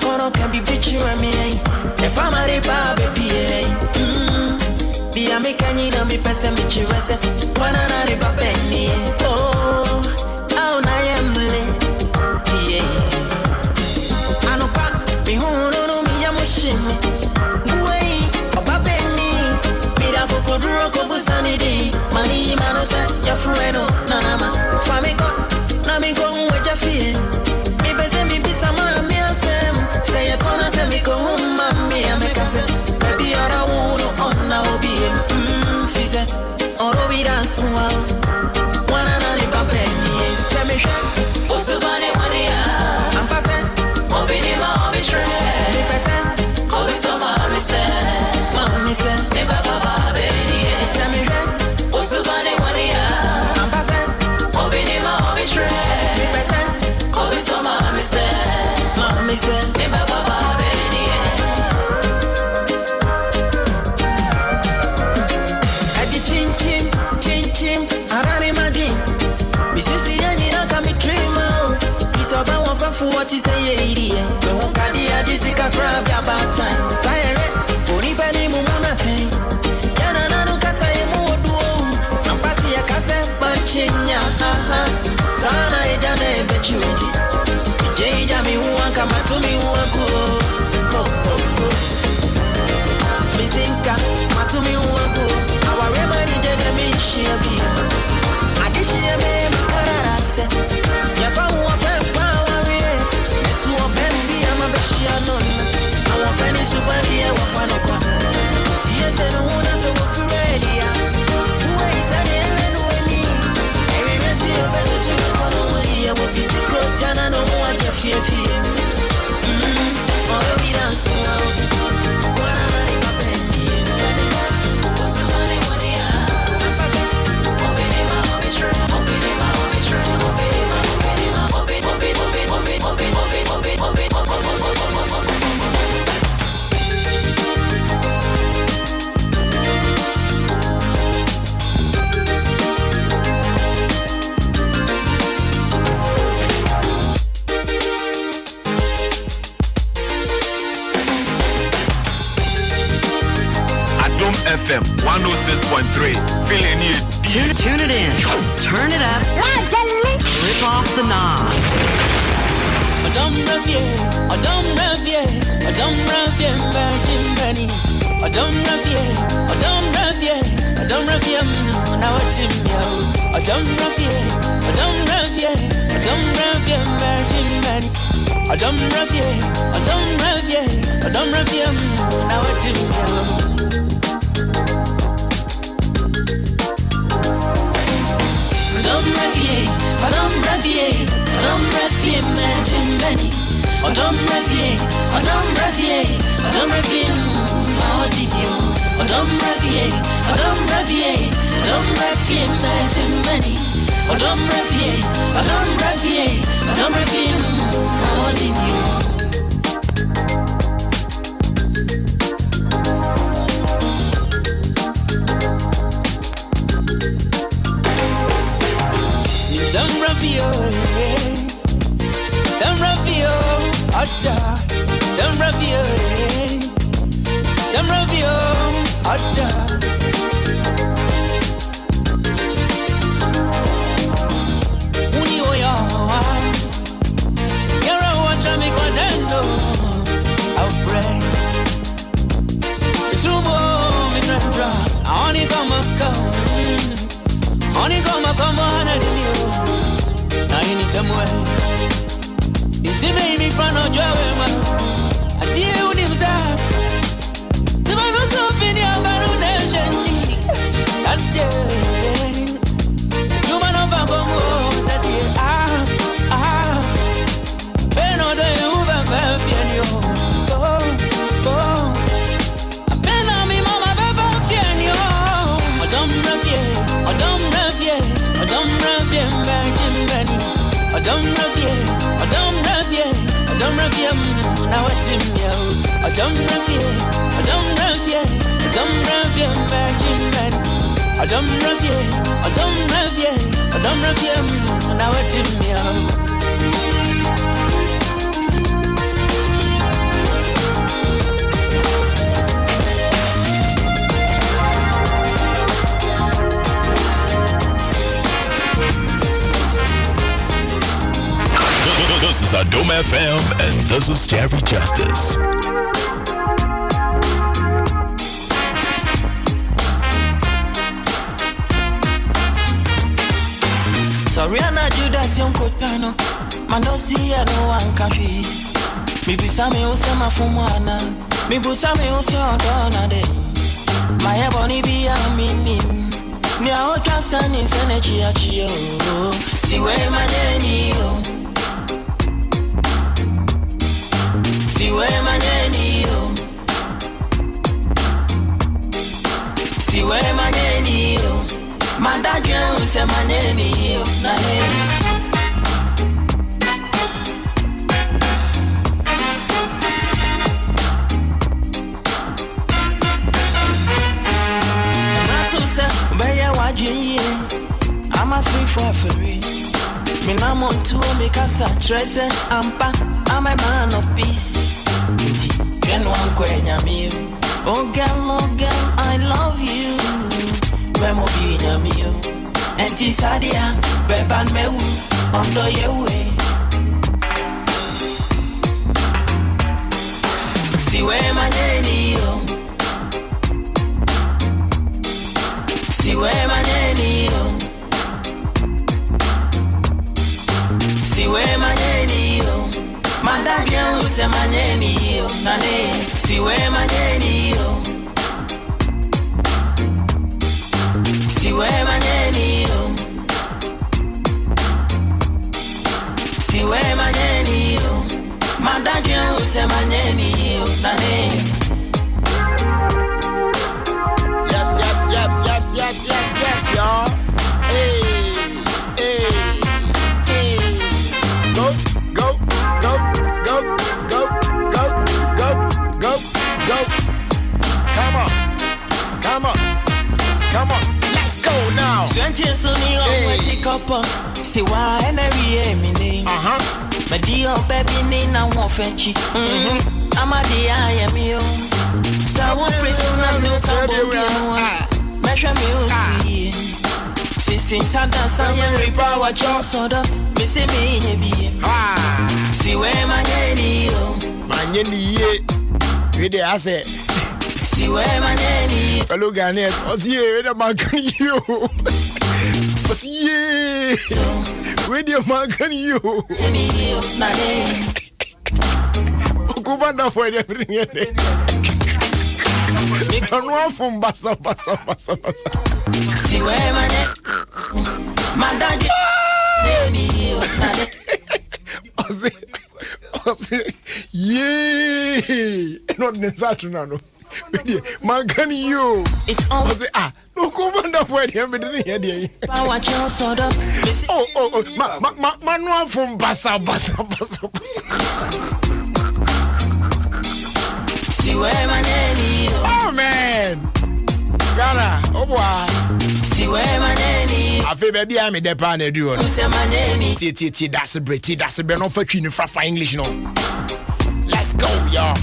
Kono can be bitchy me. If I'm a riba baby, be a mechanic, me person bitchy rese. One and a riba penny. Oh, I am late. Yeah. Anoka, me no me a machine. Way, Oba Benny. Miracle Kodroko Busanidi. Mani Manosa, your friend, Nanama. Famiko, Namigo, with your fear. Me better me be some. Say a corner, say me go Adom FM 106.3. Feeling it. Tune it in. Turn it up. Rip off the knob. Adom Rafie, Adom Rafie, Adom Rafie, Virgin Benny. Adom Rafie, Adom Rafie, Adom Rafie, now it's him, yo. Adom Rafie, Adom Rafie, Adom Rafie, Virgin Benny. Adom Rafie, Adom Rafie, Adom Rafie, now it's him, yo. Adom Rafie, Adom Rafie, Adom Rafie, Virgin Benny. Adom Rafie, Adom Rafie, Adom Rafie, now it's him, yo. Adom Rafie, Adom Rafie, Adom Rafie, Virgin Benny. Adom Rafie, Adom Rafie, Adom Rafie, now it's him, yo. Adom Rafie, Adom Rafie, Adja, Adom Rafie, Adom Rafie, Adja. Uni oya, yara wacha mi kondendo, outbreak. Sumo mi trendra, oni come, hana di mio. Na ini temwe, intime mi frano jawe ma. Atie uni mza, tibano sofini abanu neshenti. Atie, yumano bangomo, atie beno de uba bafienyo. Apena mi mama baba fienyo. Adom Rafie, Adom Rafie, Adom Rafie, Virgin Benny. Adom Rafie, Adom Rafie, Adom Rafie, now it's him, yo. Adom Rafie, Adom Rafie, Adom Rafie, Virgin Benny. Adom Rafie, Adom Rafie, Adom Rafie, now it's him, yo. This is Adom FM, and this is Jerry Justice. Toriana Judas young piano, Mandosi no one country. Mi bisame usema fumwana, mi busame usema dona de. My ebony be a minim. Ni aotra sani sene chia chio. Siwe maneni yo. Siwe maneni yo. Siwe maneni yo. Mandajwe use maneni yo. Nane. Nasuse beye wajinye. I'm a sweet for free. Me na montu me kasa treze ampa. I'm a man of peace. Ken wan kwenya mi. Oh girl, I love you. Memo bi nyami yo. Enti sadia beban mewu ondo yewe. Siwe maneni yo. Siwe maneni yo. Siwe maneni yo. Mandabia use maneni yo. Nane. Siwe maneni yo. Siwe maneni yo. Siwe maneni yo. Mandabia use maneni yo. Nane. Yes, y'all. Hey. Go. Come on. Let's go now. 20 so ni on my tikop. See why and every me. My dear baby ni na won fetchi. I'm a dear I am you. So what prison I'm no tambo. Since I dance, I am repower chop soda. Missy me, see where my nanny, my nanny, with the asset. See where my nanny, fellow Ghanaians, where the man can you? Where the man can you? Go for everything. Don't want from Bassa. See where my nanny, yay! Not necessary now. Man, can you? It's all. No, go on up where you are. Oh, man, from Bassa. See where my nanny. Oh, man. Gara, oh, boy. See where my nanny. I feel baby, I'm a depend on you. That's a break. That's a break. No for English, no. Let's go, y'all.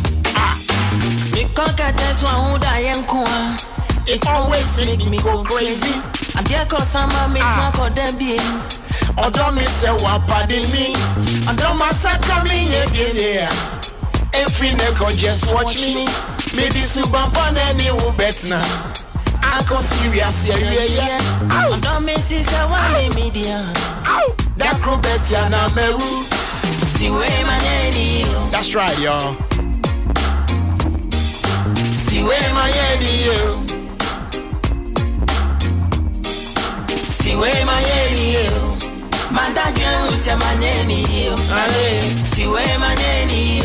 It always make me go crazy. And there cause some make my call them being. I don't miss a wap, pardon me. I don't massacre me again. Every neck or just watch me. Me this ubampan any who bet now. I can serious, yeah. I don't miss it, so why media? That crew bet ya na meru. See where my nanny. That's right, y'all. See where my nanny. See where my nanny. My dad was a my nanny. See where my nanny.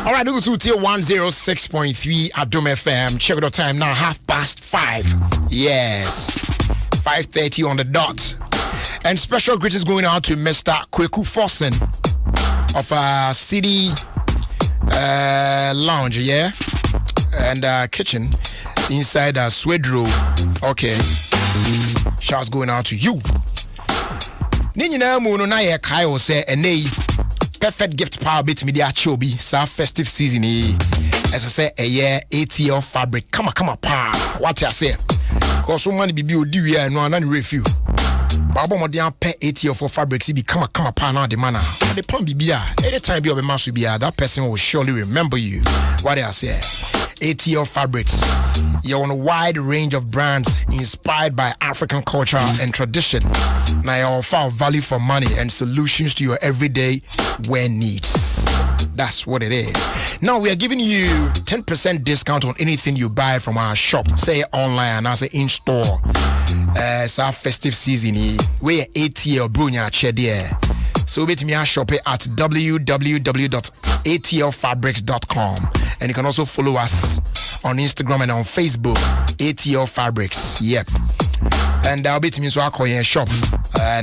All right, this is 106.3 Adom FM. Check the time now, 5:30. Yes, 5:30 on the dot. And special greetings going out to Mr. Kweku Fossen of City Lounge, yeah, and kitchen inside Swedro. Okay, shouts going out to you. Nina Muno na ye Kyle say perfect gift power bit media chobi sa festive season as I say a year ATL fabric come on pa what I say cause so many bibi odi we no an review baba modian pe ATL for fabrics be come on pa na the manner the pon bibia anytime be obemasu bia that person will surely remember you what I say ATL Fabrics. You're on a wide range of brands inspired by African culture and tradition. Now you offer value for money and solutions to your everyday wear needs. That's what it is. Now we are giving you 10% discount on anything you buy from our shop. Say online and say in store. It's our festive season. We're ATL Brunya Chedier. So bet me shop it at www.atlfabrics.com. And you can also follow us on Instagram and on Facebook, ATL Fabrics. Yep. And I'll be to me so I call you shop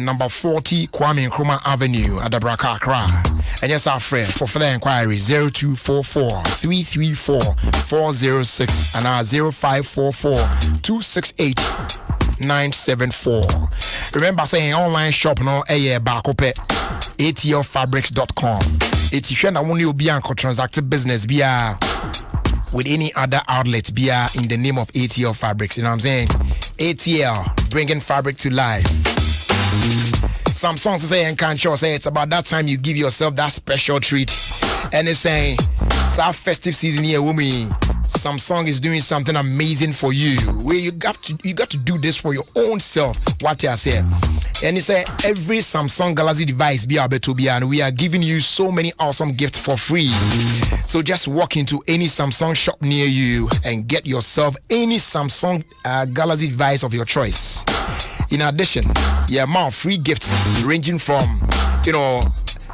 number 40 Kwame Nkrumah Avenue at Dabraka, Accra. And yes, our friend for further inquiry 0244-334-406 and our 0544-268-974. Remember saying online shop no bakope atlfabrics.com. It's if you only be a transacted business with any other outlet in the name of ATL Fabrics. You know what I'm saying? ATL, bringing fabric to life. Some songs say and can't show say it's about that time you give yourself that special treat. And it's saying, it's our festive season here, woman. Samsung is doing something amazing for you. Where you got to do this for your own self. What I say. And it's every Samsung Galaxy device be able to be, and we are giving you so many awesome gifts for free. So just walk into any Samsung shop near you and get yourself any Samsung Galaxy device of your choice. In addition, more free gifts ranging from,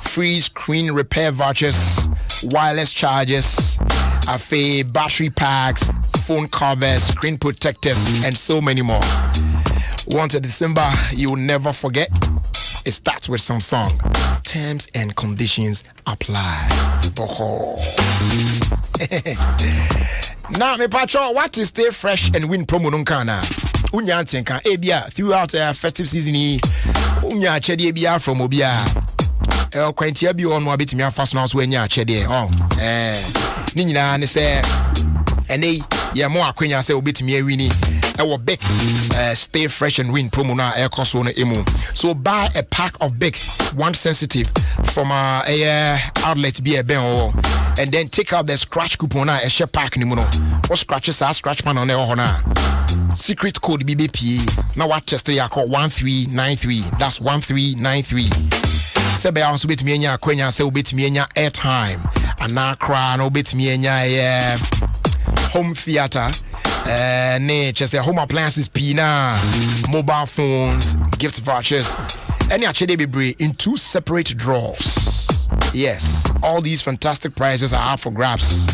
free screen repair vouchers, wireless chargers, battery packs, phone covers, screen protectors, and so many more. Want a December you will never forget? It starts with Samsung. Terms and conditions apply. Now, me patron, what to stay fresh and win promo nunkana? Unyantin can ebia throughout festive season. Unya chedi ebia from obia. Kwentia bi on wabit me fast now so nya chede. Ni nyina ne say ene ye mo akwenya say obetimi awini our big stay fresh and win promo na air cost on emu. So buy a pack of big one sensitive from our outlet be a ben and then take out the scratch coupon na a share pack ni muno. What scratches are scratch man on the ohona. Secret code BBP. Now what test ya call 1393. That's 1393. Sebe also bit me nya kwenya se obit me nya airtime. Ana kra no bit me nya home theater. Just home appliances, pina, mobile phones, gift vouchers, any actually be in 2 separate drawers. Yes, all these fantastic prizes are up for grabs.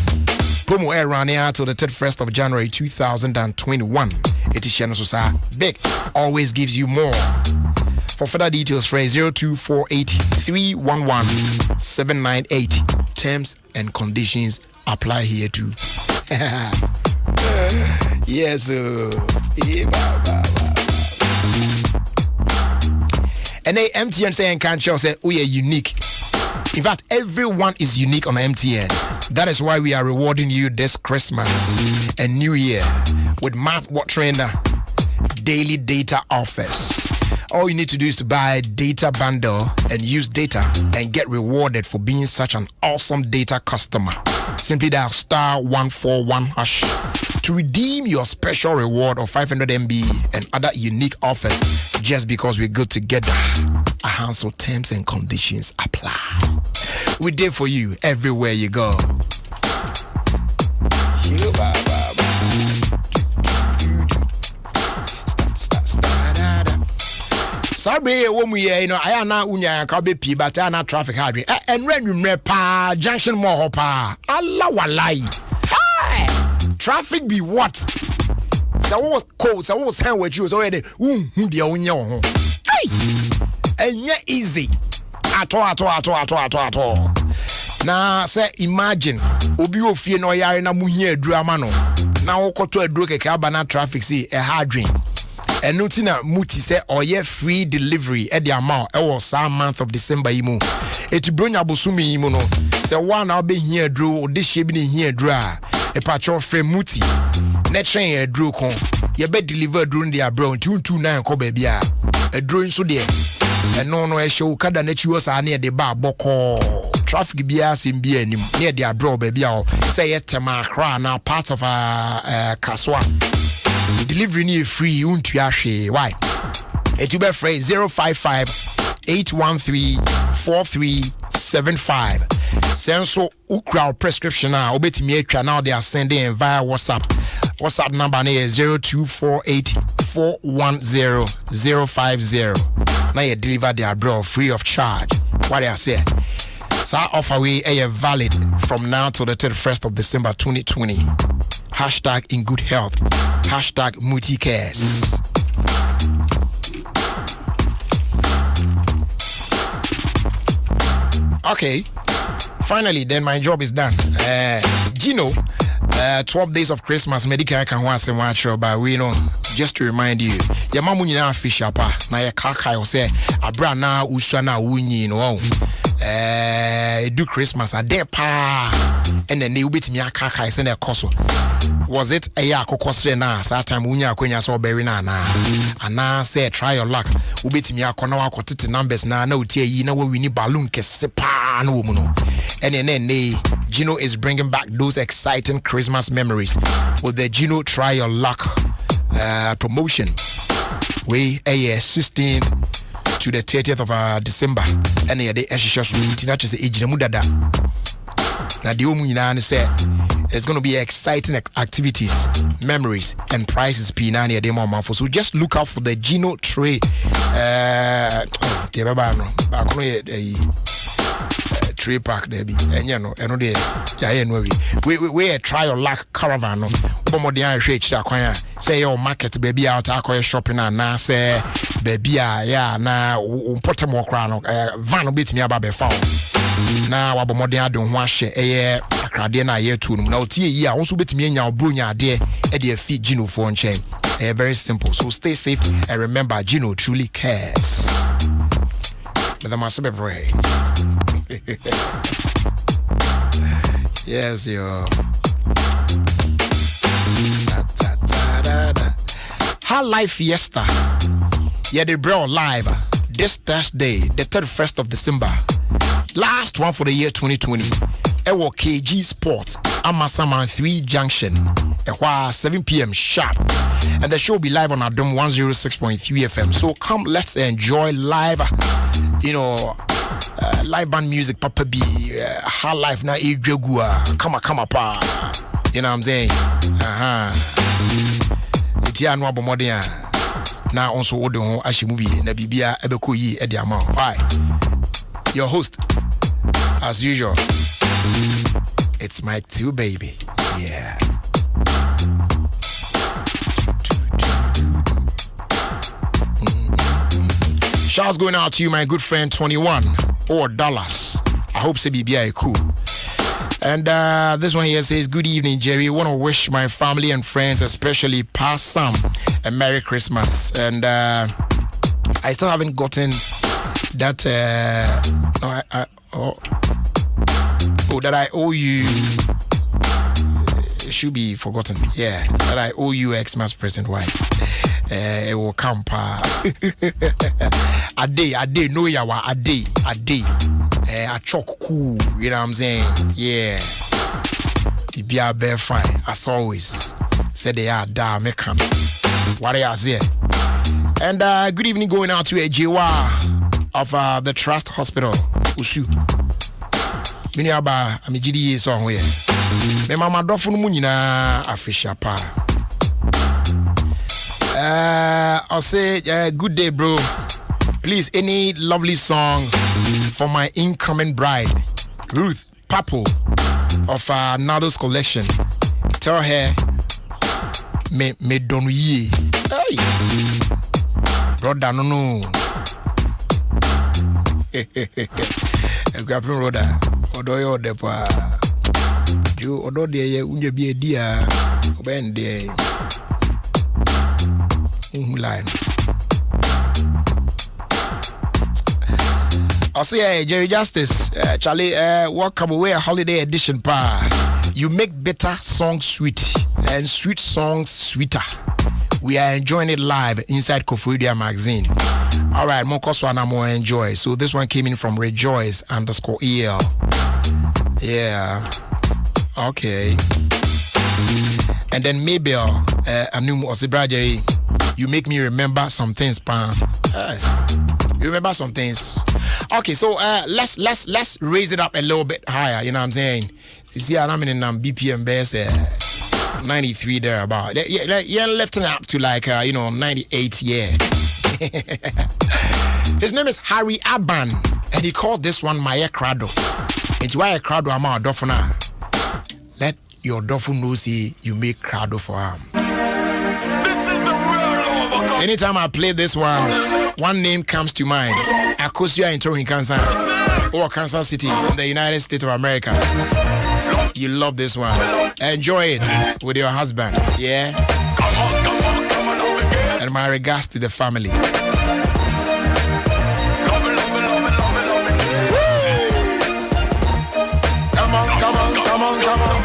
Promo air run here till the 31st of January 2021. It is Shenososa. Big always gives you more. For further details, phrase 0248 311 798. Terms and conditions apply here too. Yes, and they MTN saying can't show say we are unique. In fact, everyone is unique on MTN. That is why we are rewarding you this Christmas and New Year with Math What Trainer daily data offers. All you need to do is to buy a data bundle and use data and get rewarded for being such an awesome data customer. Simply dial *141# to redeem your special reward of 500 MB and other unique offers just because we're good together. So terms and conditions apply. We're there for you everywhere you go. Sorry, when we I am now unya kabe pi but I na traffic hard and when pa junction more hopa Allah walai. Hi, traffic be what? So what code so what sandwich you already who dia unya ho. Hey, and easy at all. Now say imagine obi ofie no yare na muhia adurama no na wokoto aduro keke abana traffic see a hard drain. And notina muti say oye free delivery at the amount our month of December imu. Eti bronya bosumi imu no. Say one I'll be here drew or this shape here dra. A patch of frame muti. Net train a drew con. You bet deliver during the brown 229 ko baby. A drawing so there. And no show kada net you was near the bar boko. Traffic bias in be near the bro baby. Say it tema cra now part of Kaswa. Delivery near free untuashe. Why? It will be phrase 055-813-4375. Senso ukra prescription now obeti me now they are sending via WhatsApp. WhatsApp number is 0248-410-050. Now you deliver their bro free of charge. What I say? Sa offer we are valid from now to the 31st of December 2020. Hashtag in good health. Hashtag multicares. Okay. Finally, then my job is done. Gino, 12 days of Christmas, medical can once and watch but we know. Just to remind you, your mama na fish up na your kaka will say abra na usana wunyi no. Do Christmas a day pa and then they will beat me a kaka is in a coso. Was it a yakokosre na sa time unya kwenya so berry na and na say try your luck will beat me a corner quantity numbers na no tea yi na we need balloon kese pa no woman. And then Gino is bringing back those exciting Christmas memories with the Gino Try Your Luck promotion. We 16th to the 30th of December. And the now the Omunina said there's going to be exciting activities, memories, and prizes. Pinani demo month. So just look out for the Gino Tray. Tree park there be and you know there we try your luck caravan no bomo dey reach that say your market baby out akwa shopping and na say baby ya na important more crown van bit me aba be found na wabomo dey adon ho ahye akrade na ye tu na otie yi a wo so betimi anya obronya ade e dey feed Gino for nchen. Very simple, so stay safe and remember Gino truly cares. But the must be pray. Yes, yo. High Life Fiesta. Yeah, they brought live this Thursday, the 31st of December. Last one for the year 2020. Ewo KG Sports, Amasaman 3 Junction. 7 p.m. sharp. And the show will be live on Adom 106.3 FM. So come, let's enjoy live, live band music, Papa B, High Life na Ejegua, come pa. You know what I'm saying? Itia no abomoden na onso wode ho ahyemubi na bibia ebeko yi ede ama. Why? Your host, as usual, it's Mike 2, baby. Yeah. Shouts going out to you, my good friend 21 or Dallas. I hope CBBI cool. And this one here says, good evening, Jerry. Want to wish my family and friends, especially past Sam, a Merry Christmas. And I still haven't gotten that that I owe you. It should be forgotten. Yeah, that I owe you Xmas present. Why? It will come pa. A day, no yawa, a day. A chalk cool, you know what I'm saying? Yeah. Be a bear fine, as always. Said they are da mekan. What are you say? And good evening going out to a Jewa of the Trust Hospital, Usu. Mini aba amigidi song we. Me mama dofo no munyina afisha pa. I'll say good day, bro. Please, any lovely song for my incoming bride, Ruth Papo of Nado's collection. Tell her me donu ye. Hey, brother, no. Grapin Roda, Odoyo depa. You odo de unje bi edia obende. Line. I'll say, Jerry Justice, Charlie, welcome away a holiday edition, pa. You make better songs sweet and sweet songs sweeter. We are enjoying it live inside Kofuria magazine. All right, more Koswana, more enjoy. So this one came in from Rejoice_EL. Yeah. Okay. And then Mabel, Anum Osibrajeri, you make me remember some things, pa. Remember some things. Okay, so let's raise it up a little bit higher. You know what I'm saying? You see, I'm in BPM base 93 there about. Yeah, lifting up to like 98. Yeah. His name is Harry Aban, and he calls this one Maya Crado. It's why a crowd am a dofuna. Let your dofu know see you make crowd for him. Anytime I play this one name comes to mind. Akosia in Kansas or Kansas City in the United States of America. You love this one. Enjoy it with your husband. Yeah. And my regards to the family.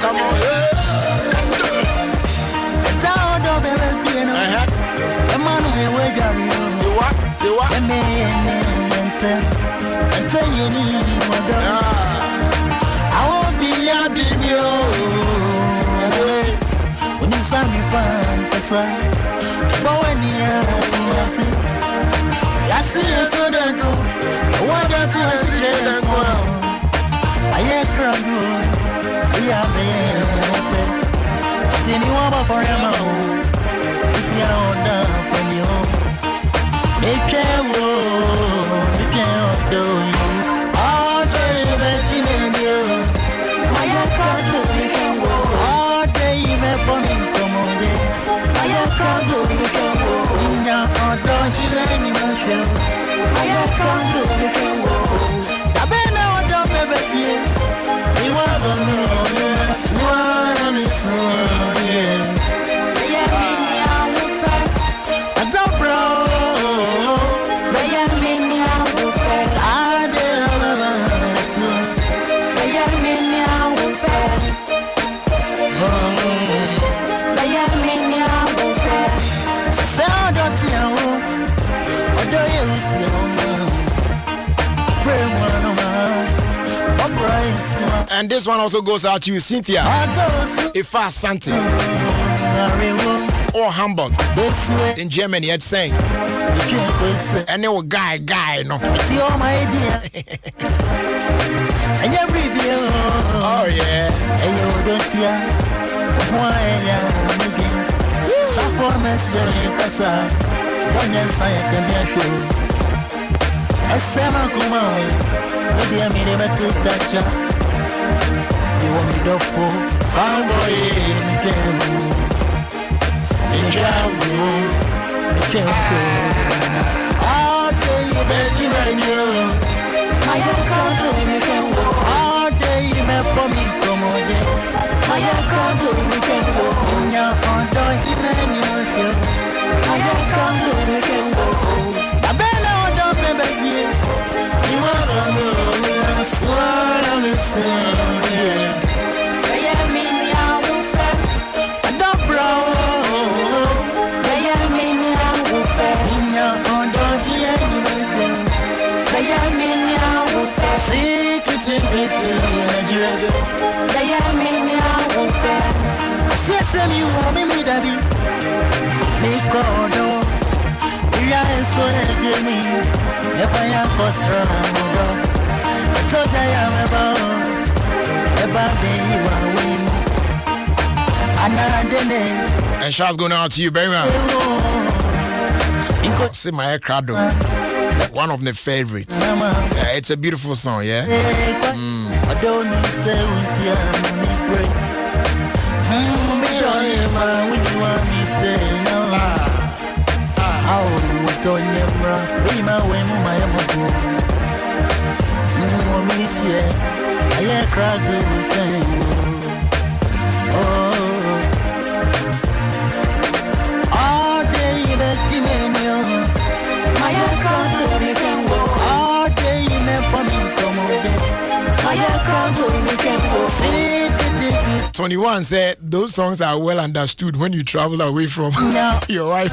Come on. Say what? I won't be a demio. When you saw me, I see you so that go. What I see that go. I am crying. I am forever. If you're down for you. They can't do you. All day imagine you. I can't do you. All day imagine come on day. I can't do you. In your heart don't you any motion. I can't do you. I been out of baby. You want to know you swear me so yeah. And this one also goes out to you, Cynthia. Ifa Asante. Or Hamburg. In Germany, it's saying. And they were guy, no. Oh, yeah. And shots going out to you, baby. See my crowd, one of the favorites. It's a beautiful song, yeah. Twenty-one said those songs are well understood when you travel away from your wife.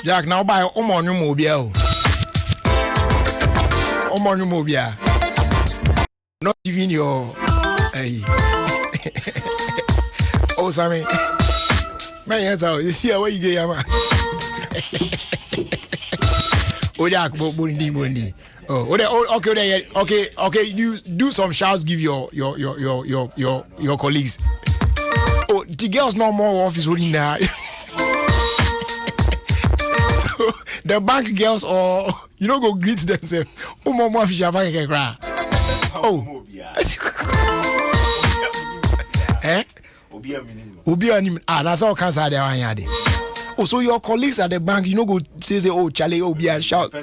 Jack, now buy Omonu Mobile. Omonu Mobile. Not giving your. Oh, Sammy. Man, yes, you see how you get, man. Oh, Jack, Bundi. Oh, okay. You do some shouts. Give your colleagues. Oh, the girls no more office holding there. The bank girls or go greet themselves. Oh, mama, fish have a cry. Oh, eh? Obi anim. That's all cancer there one yard. Oh, so your colleagues at the bank, go say, oh, Charlie, Obi a shout.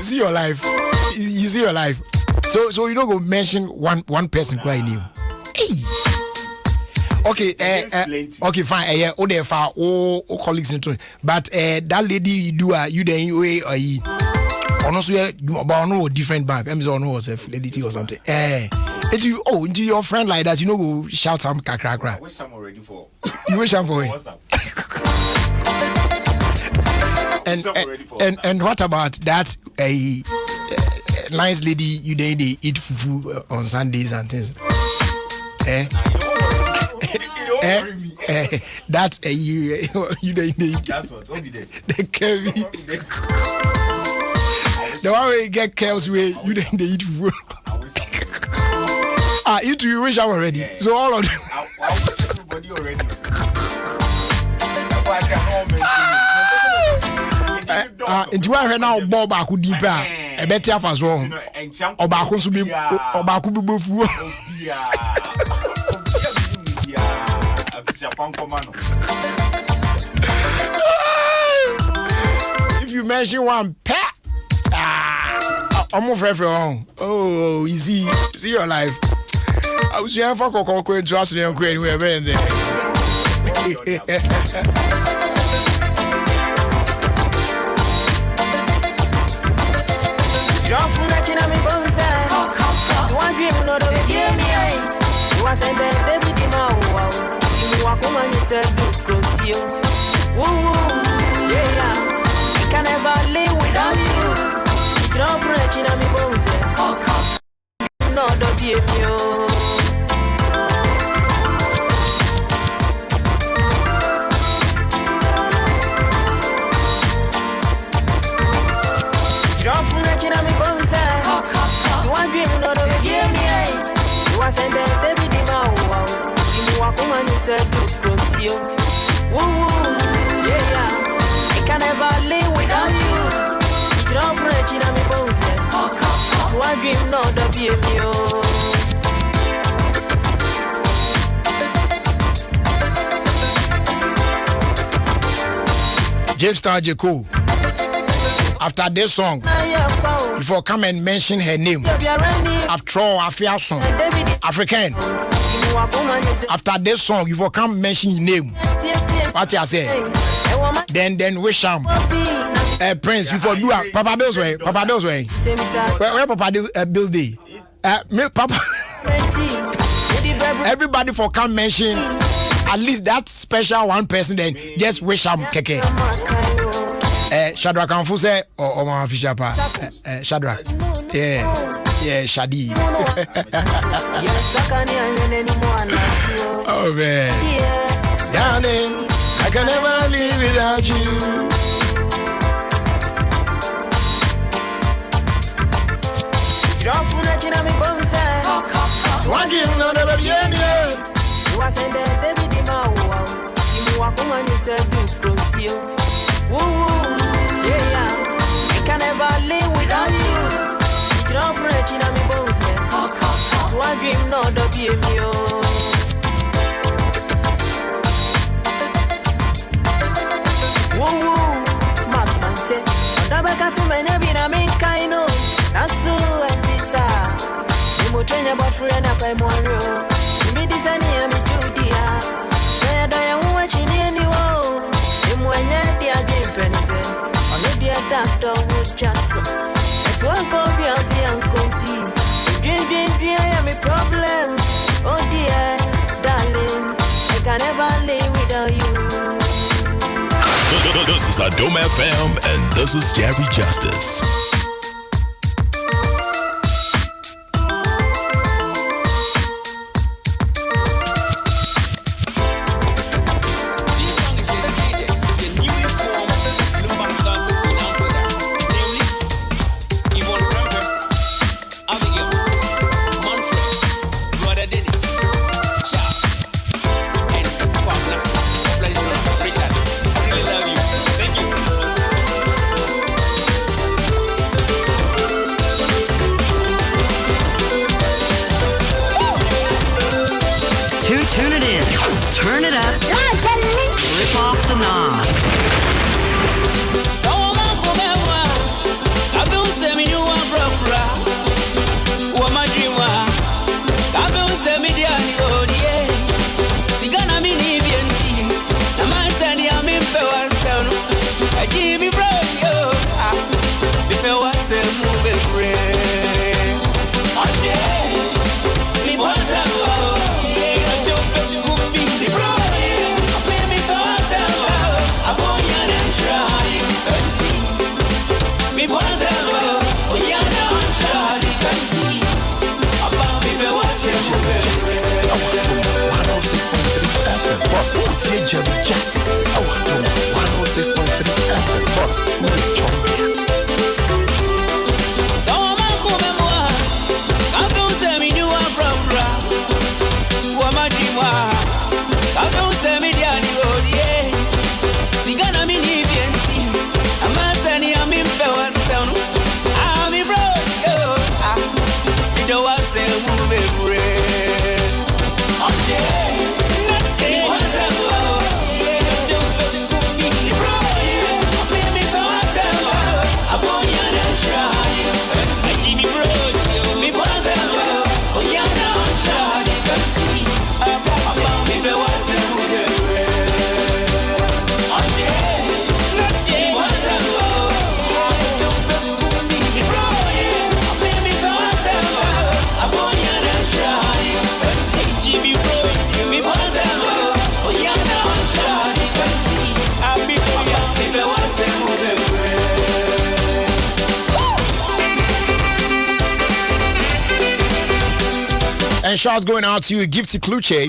See your life. You see your life. So go mention one person crying you. Hey. Okay, okay, fine. Oh, there for all colleagues into, but that lady you then way or you honestly about no different bank. I'm so no was a lady or something. Into your friend like that, go shout some kakra. I wish I'm already for. You wish I'm for it. And what about that nice lady you then they eat fufu on Sundays and things? That's a you don't need. That's what be this. The curvy. The one where you get curves where you don't need food. You wish I were ready. Yeah. So all of them. I wish everybody already. Into one now Bob I could deeper. A better fast one. Or back to be or back to be before. If you mention one pet, I'm off everyone. Oh, easy. See your life. I was here for Coco and trust and queen. We're very there. Drop from that chin, I'm in bones. To one dream, not of a game. You are saying that David Dimao. You walk on yourself, you. Woo, yeah. I can never live without you. Drop from that chin, I'm in bones. Not of a game. Drop from that chin, I'm in bones. To one dream, not of a game. You are saying that David Dimao. You walk on yourself, you. Woo, yeah. I can never live without you. Drop from that chin, I'm in bones. To one dream, not of a game. James Star Jeko. After this song, before come and mention her name. After all, African. After this song, before come mention his name. What you say? Then wish him. Prince, before do Papa Bill's way. Papa Bill's way. Where Papa Bill's day? Me Papa. Everybody for come mention at least that special one person. Then just wish him keke. Shadrach Amfuse or my official pa. Shadrach. Yeah, Shadi. Oh man. Darling, I can never live without you. Swaggy, no, never be any. You are saying that David Dimao. You walk on yourself, you. Woo, yeah. I can never live without you. You don't break in my bones. To a dream, not of you. Woo, Macmante. Dabaka, my name, I mean, kind of. That's so and this. You train your boyfriend up by Monroe. You be this and you be Judia. Say, I don't want you anymore. When you're the doctor would just as one copious young Conti. Dream, I am a problem. Oh dear, darling, I can never live without you. This is Adom FM, and this is Jerry Justice. Justice. Adom 106.3 FM. Boss, And shots going out to Gifty Kluche,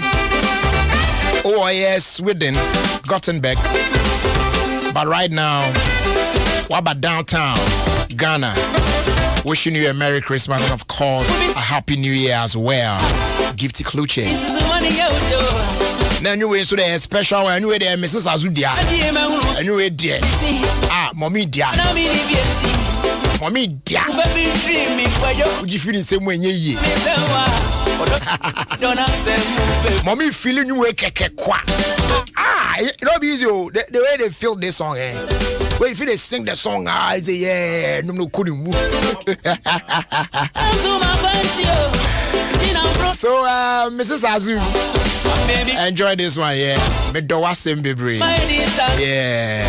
OIS Sweden, Gothenburg. But right now, what about downtown Ghana? Wishing you a Merry Christmas and of course a Happy New Year as well. Gifty Kluche. Now anyway, so there's special anyway there Mrs. Azudia. Anyway there. Mommy dear. Mommy dear. Would you feel the same way ye? Mommy feeling you wake kwa. It not be easy. The way they feel this song, eh? Well, if they sing the song, I say yeah, no couldn't move. So, Mrs. Azu, enjoy this one, yeah. Me do wa same baby. Yeah.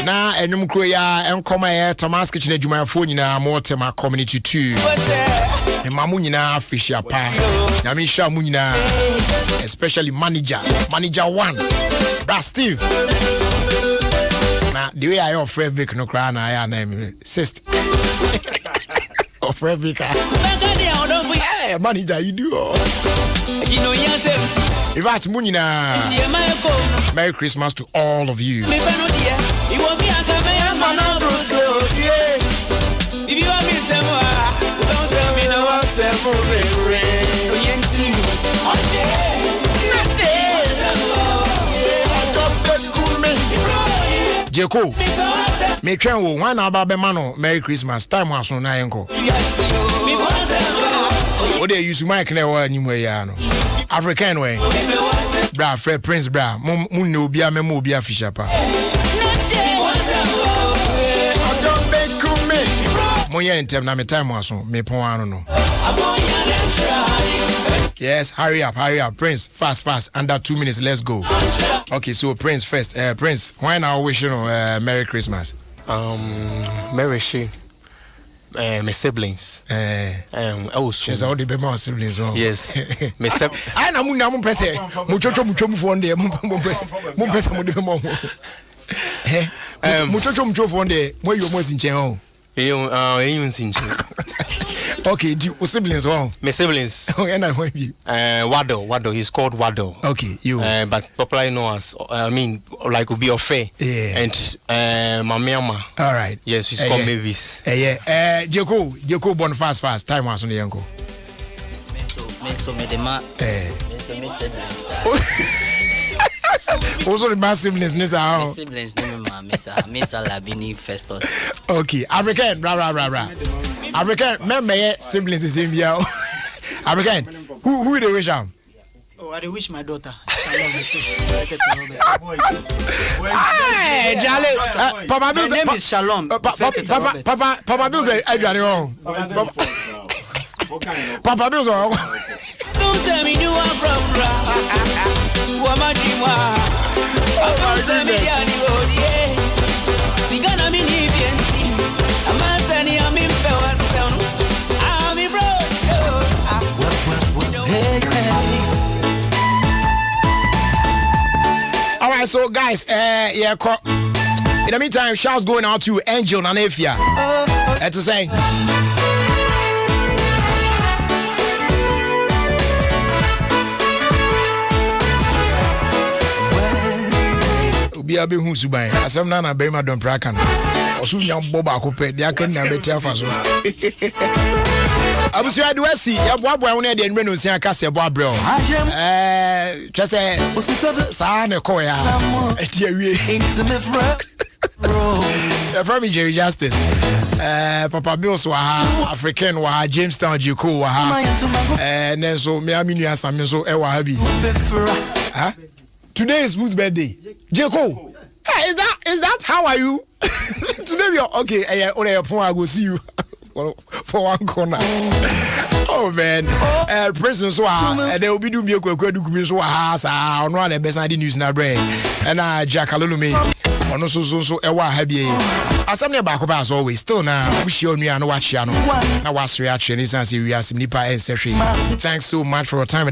Na enum kroya enkoma ya Thomas kitchen adwuma phone nyina mo tema community 2. E mamu nyina official pa. Na me sha mu nyina especially manager 1. Bra Steve. Na the way I offer Vic no cry na ya na me sister. Offer Vic. Hey, manager you do. In fact, Munina, Merry Christmas to all of you. Jeko, me train wo one about mano. Merry Christmas time was on Nayanko. What they use mic never anywhere, no African way. Bra, Fred Prince, bra, Moon no be a memo be a fisher pa. Moya in term na me time was on me pon no. Yes, hurry up, Prince, fast, under 2 minutes, let's go. Okay, so Prince first, Prince, why now wish you Merry Christmas? Merry she. My siblings. She's all the baby siblings. Yes. My siblings. I know I'm pressing. Mucho one day. Mucho one day. Where you was in jail? Okay, do siblings? My siblings. And I want you. Wado. He's called Wado. Okay, you. But popularly known as, like will be Ofie. Yeah. And Mamiama. All right. Yes, he's called Mavis. Yeah. Joko, born fast. Time was on the uncle. So me the ma. Also the massive siblings, siblings name ma Mr. Labini Festus. Okay, African, rah. African, me siblings the same year. African, who they wish am? Oh, I wish my daughter. Hey, Jale, Papa Bill. My name is Shalom. Papa Bill say Adrian wrong. Papa Bill wrong. Don't tell me you are proper. What my dream was. Don't tell me you are the Sigana me nibienti. Amasani ami mpewa sound. Ami bro. All right, so guys, in the meantime, shouts going out to Angel Nanefia. To say. obi abe hu suban asem na be ma don praka no osu nya boba ko pe dia kan na beti afa so abusu ade wasi ya boaboa won e de enwe no nsia ka se boabre o twese sa ne ko ya eti awie from Jerry Justice Papa Bills wa African wa Jamestown Jiko wa nenso me aminu asam so e wa bi today is whose birthday Jiko hey is that how are you today we are okay on your phone I go see you for one corner oh man prison so they will be do me kwadu so sa ono na be san news na brain and Jack Alulume ono so ewa ha bie asam ne ba ko ba as always still na we share nua no wa chia no na wasre a che ni san se wi asim nipa ensehwe thanks so much for your time.